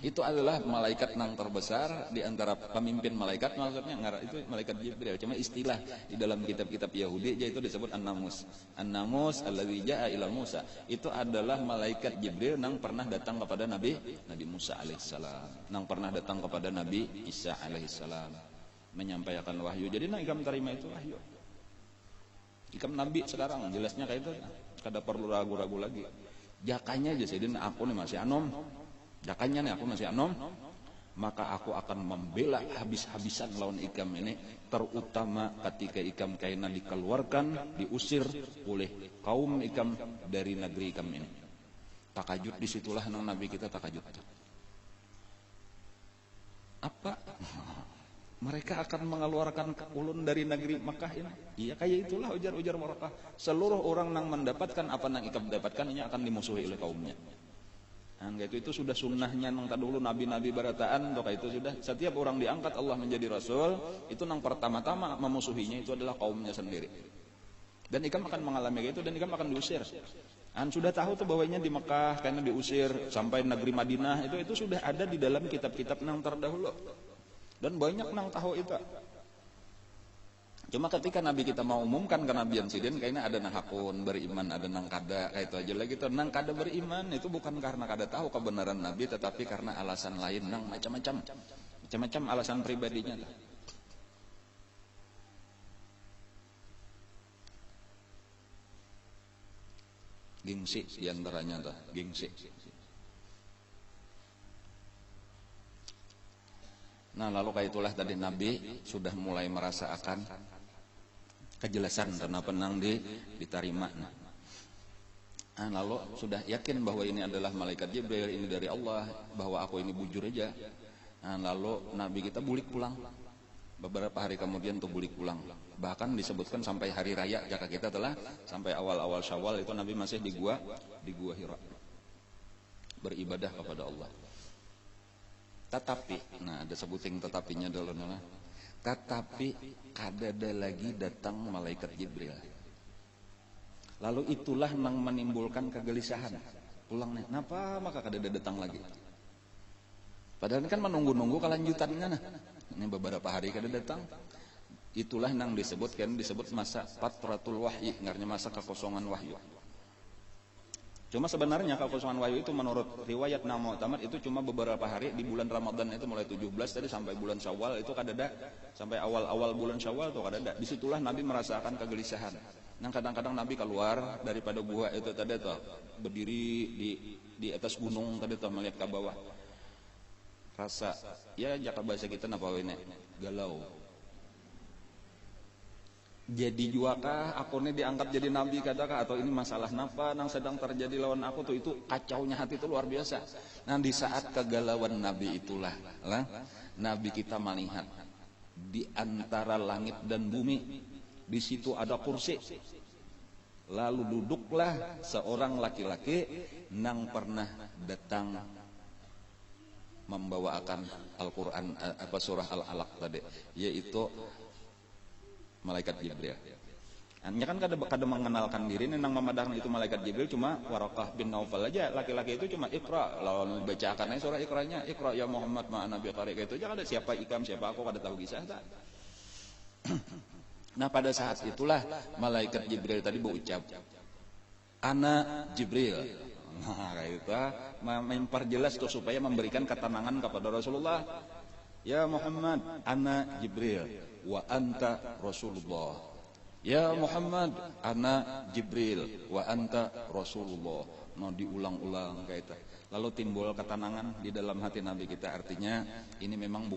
Itu adalah malaikat nang terbesar di antara pemimpin malaikat, maksudnya itu malaikat Jibril. Cuma istilah di dalam kitab-kitab Yahudi itu disebut An-namus. An-namus alladzi jaa ila Musa. Itu adalah malaikat Jibril nang pernah datang kepada Nabi Musa alaihissalam, nang pernah datang kepada Nabi Isa alaihissalam menyampaikan wahyu. Jadi ikam terima itu wahyu. Ikam Nabi sekarang jelasnya kayak itu, kada perlu ragu-ragu lagi. Jakanya aja Sayyidina aku nih masih anom. Jakanya nih aku masih anom, maka aku akan membela habis-habisan lawan ikam ini, terutama ketika ikam kaina dikeluarkan, diusir oleh kaum ikam dari negeri ikam ini. Takajud, disitulah nang Nabi kita takajud. Apa? Mereka akan mengeluarkan ulun dari negeri Makkah ini. Iya kayak itulah ujar Waraqah. Seluruh orang nang mendapatkan apa nang ikam dapatkan ini akan dimusuhi oleh kaumnya. Itu sudah sunnahnya nang dulu nabi-nabi barataan, toka itu sudah setiap orang diangkat Allah menjadi rasul, itu nang pertama-tama memusuhinya itu adalah kaumnya sendiri. Dan ikam akan mengalami itu dan ikam akan diusir. Sudah tahu tuh bahwanya di Mekah karena diusir sampai negeri Madinah itu sudah ada di dalam kitab-kitab nang terdahulu. Dan banyak nang tahu itu. Cuma ketika Nabi kita mau umumkan kenabian sidin kayaknya ada nang hakun beriman, ada nang kada kayak itu aja lagi tuh. Nang kada beriman itu bukan karena kada tahu kebenaran Nabi, tetapi karena alasan lain nang macam-macam alasan pribadinya lah. Gengsi diantaranya tuh, gengsi. Nah lalu kayak itulah tadi Nabi sudah mulai merasakan kejelasan karena penang diterima. Nah lalu sudah yakin bahwa ini adalah malaikat Jibril, ini dari Allah, bahwa aku ini bujur aja. Nah lalu Nabi kita bulik pulang. Beberapa hari kemudian tuh bulik pulang. Bahkan disebutkan sampai hari raya jaka kita telah sampai awal-awal Syawal itu Nabi masih di gua Hira beribadah kepada Allah. Tetapi, nah ada sebuting tetapinya dulu nana. Tetapi kadada lagi datang malaikat Jibril. Lalu itulah yang menimbulkan kegelisahan. Pulang nih, kenapa maka kadada datang lagi? Padahal kan menunggu-nunggu kelanjutannya. Nah, ini beberapa hari kadada datang. Itulah yang disebut masa fatratul wahyi, artinya masa kekosongan wahyu. Cuma sebenarnya kekosongan wahyu itu menurut riwayat Nama Mu'tamad itu cuma beberapa hari di bulan Ramadan itu mulai 17 tadi sampai bulan Syawal itu kadada, sampai awal-awal bulan Syawal itu kadada. Disitulah Nabi merasakan kegelisahan. Nah kadang-kadang Nabi keluar daripada gua itu tadi tuh berdiri di atas gunung tadi tuh melihat ke bawah. Rasa ya jaka bahasa kita napa ini galau. Jadi juakah aku ini diangkat jadi nabi kadakah, atau ini masalah napa yang sedang terjadi lawan aku tuh, itu kacaunya hati itu luar biasa. Nah di saat kegalauan Nabi itulah Nabi kita melihat di antara langit dan bumi di situ ada kursi. Lalu duduklah seorang laki-laki yang pernah datang membawakan Al-Quran surah Al-Alaq tadi, yaitu malaikat Jibril. Hanya kan kada mengenalkan diri nang memadahkan itu malaikat Jibril, cuma Waraqah bin Naufal aja laki-laki itu cuma Iqra, lawan bacakan aja surah Iqranya, Iqra ya Muhammad ma'ana biqari, kayak itu aja kada siapa ikam siapa aku kada tahu kisah tak. Nah pada saat itulah malaikat Jibril tadi berucap ana Jibril. Nah kayak itu memperjelas tuh supaya memberikan ketenangan kepada Rasulullah. Ya Muhammad, ana Jibril wa anta Rasulullah. Ya Muhammad, ana Jibril wa anta Rasulullah. Nah diulang-ulang kayak itu. Lalu timbul ketenangan di dalam hati Nabi kita. Artinya ini memang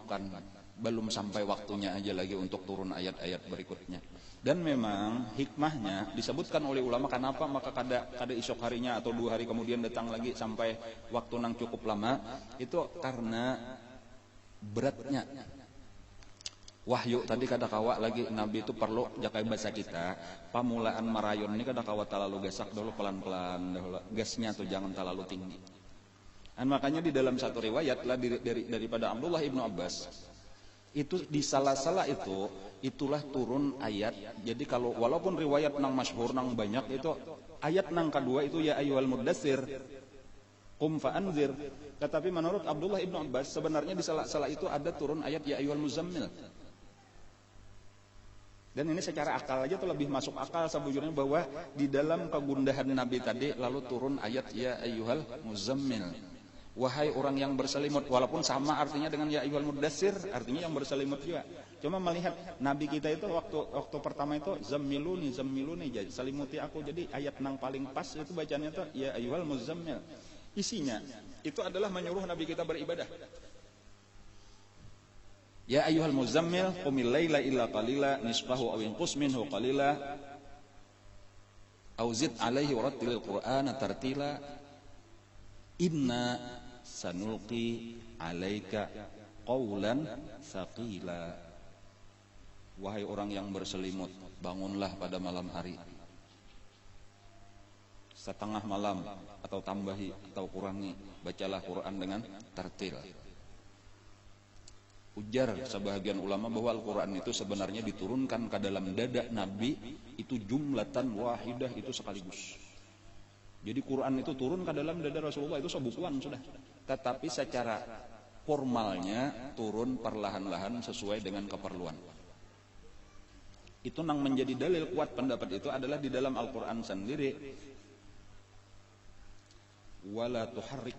belum sampai waktunya aja lagi untuk turun ayat-ayat berikutnya. Dan memang hikmahnya disebutkan oleh ulama kenapa maka kada esok harinya atau 2 hari kemudian datang lagi sampai waktu yang cukup lama, itu karena beratnya wahyu tadi kada kawa lagi Nabi itu perlu jakai bahasa kita pamulaan marayon ini kada kawa terlalu gesak dulu, pelan-pelan dulu gasnya tuh jangan terlalu tinggi. Dan makanya di dalam satu riwayat lah daripada Abdullah ibnu Abbas itu di salah-salah itulah turun ayat. Jadi kalau walaupun riwayat nang masyhur nang banyak itu ayat nang kedua itu ya ayyuhal muddatsir qum fa'anzir. Tetapi menurut Abdullah ibnu Abbas sebenarnya di salah-salah itu ada turun ayat ya ayyuhal muzammil. Dan ini secara akal aja tuh lebih masuk akal sebujurnya bahwa di dalam kegundahan Nabi tadi lalu turun ayat ya ayyuhal muzammil. Wahai orang yang berselimut, walaupun sama artinya dengan ya ayyuhal muddatsir, artinya yang berselimut juga. Cuma melihat Nabi kita itu waktu pertama itu zammiluni jadi selimuti aku. Jadi ayat nang paling pas itu bacanya tuh ya ayyuhal muzammil. Isinya itu adalah menyuruh Nabi kita beribadah. Ya ayyuhal muzammil qumil laila illa qalila nisfahu aw inqus minhu qalila aw zid alaihi warattilil qur'ana tartila inna sanulqi alaika qawlan thaqila. Wahai orang yang berselimut, bangunlah pada malam hari, setengah malam atau tambahi atau kurangi, bacalah Quran dengan tartil. Ujar sebahagian ulama bahwa Al-Quran itu sebenarnya diturunkan ke dalam dada Nabi itu jumlatan wahidah, itu sekaligus. Jadi Quran itu turun ke dalam dada Rasulullah itu sebukuan sudah. Tetapi secara formalnya turun perlahan-lahan sesuai dengan keperluan. Itu yang menjadi dalil kuat pendapat itu adalah di dalam Al-Quran sendiri. Wala tuharrik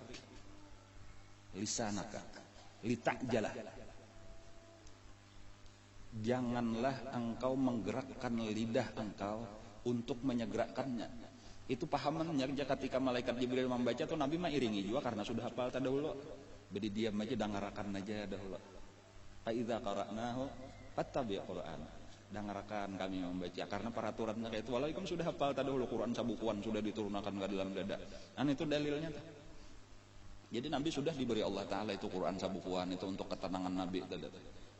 lisanaka litakjalah. Janganlah engkau menggerakkan lidah engkau untuk menyegerakannya. Itu pahamannya ketika malaikat Jibril membaca tuh Nabi mah iringi juga karena sudah hafal tadahulu. Bedi diam aja dangarakan aja dahulu. Fa idza qara'nahu fattabi' Qur'an. Dangarakan kami membaca karena peraturannya kayak itu. Walaupun sudah hafal tadahulu Quran sabukuan sudah diturunkan ke dalam dada. Itu dalilnya tuh. Jadi Nabi sudah diberi Allah Ta'ala itu Quran sabukuan itu untuk ketenangan Nabi.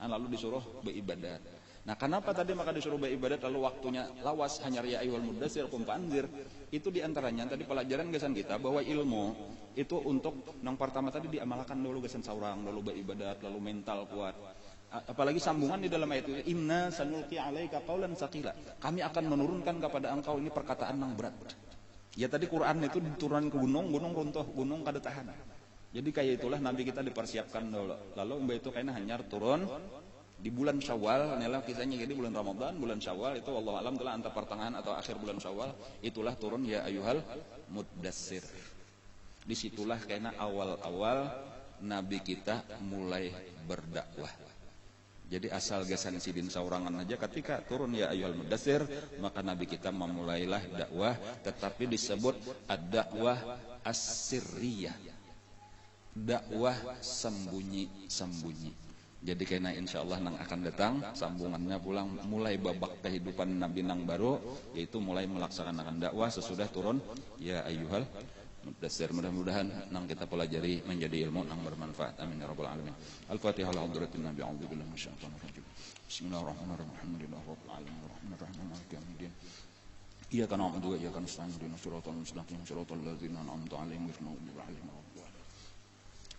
Lalu disuruh beribadat. Nah kenapa tadi maka disuruh beribadat lalu waktunya lawas hanya ya ayyuhal mudatsir qum fa'anzir. Itu diantaranya tadi pelajaran gesan kita bahwa ilmu itu untuk yang pertama tadi diamalkan dulu gesan saurang, lalu beribadat, lalu mental kuat. Apalagi sambungan di dalam ayat itu inna sanulqi 'alaika qaulan tsaqila. Kami akan menurunkan kepada engkau ini perkataan yang berat. Ya tadi Quran itu diturunkan ke gunung runtuh, gunung kada tahan. Jadi kayak itulah Nabi kita dipersiapkan dulu. Lalu mbak itu kayaknya hanyar turun di bulan Syawal, inilah kisahnya jadi bulan Ramadan, bulan Syawal itu Allah alam telah antara pertengahan atau akhir bulan Syawal itulah turun ya ayyuhal mudatsir. Disitulah kayaknya awal-awal Nabi kita mulai berdakwah. Jadi asal gesan sidin saurangan aja ketika turun ya ayyuhal mudatsir maka Nabi kita memulailah dakwah, tetapi disebut ad-dakwah as-sirriyah. Dakwah sembunyi-sembunyi. Jadi karena insya Allah nang akan datang sambungannya pulang mulai babak kehidupan Nabi nang baru yaitu mulai melaksanakan dakwah sesudah turun ya ayyuhal mudatsir. Mudah-mudahan nang kita pelajari menjadi ilmu nang bermanfaat. Amin ya rabbal alamin. Al-Fatihah ala hadratin Nabi a'udzubillahi minasyaitonir rajim. Bismillahirrahmanirrahim. Alhamdulillahi rabbil alamin arrahmanirrahim maliki yaumiddin. Iyyaka na'budu wa iyyaka nasta'in ihdinas siratal mustaqim siratal ladzina an'amta 'alaihim ghairil maghdubi 'alaihim waladdallin.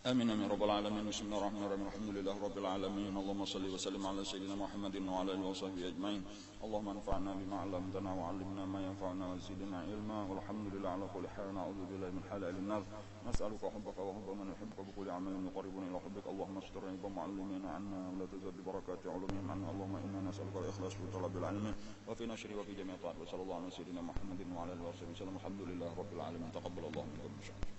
آمين يا رب العالمين. بسم الله الرحمن الرحيم. الحمد لله رب العالمين. اللهم صل وسلم على سيدنا محمد وعلى آله وصحبه أجمعين. اللهم انفعنا بما علمتنا وعلمنا ما ينفعنا وزدنا علما. والحمد لله على كل حال. نعوذ بالله من حال أهل النار. نسألك حبك وحب من يحبك بكل عمل يقربنا إلى حبك. اللهم استر عيب معلمين عنا ولا تزد بركات علومهم عنا. اللهم إنا نسألك الإخلاص في طلب العلم وفي نشره وفي جميع طاعات. وصلى الله على سيدنا محمد وعلى آله وصحبه وسلم. الحمد لله رب العالمين. تقبل الله منكم.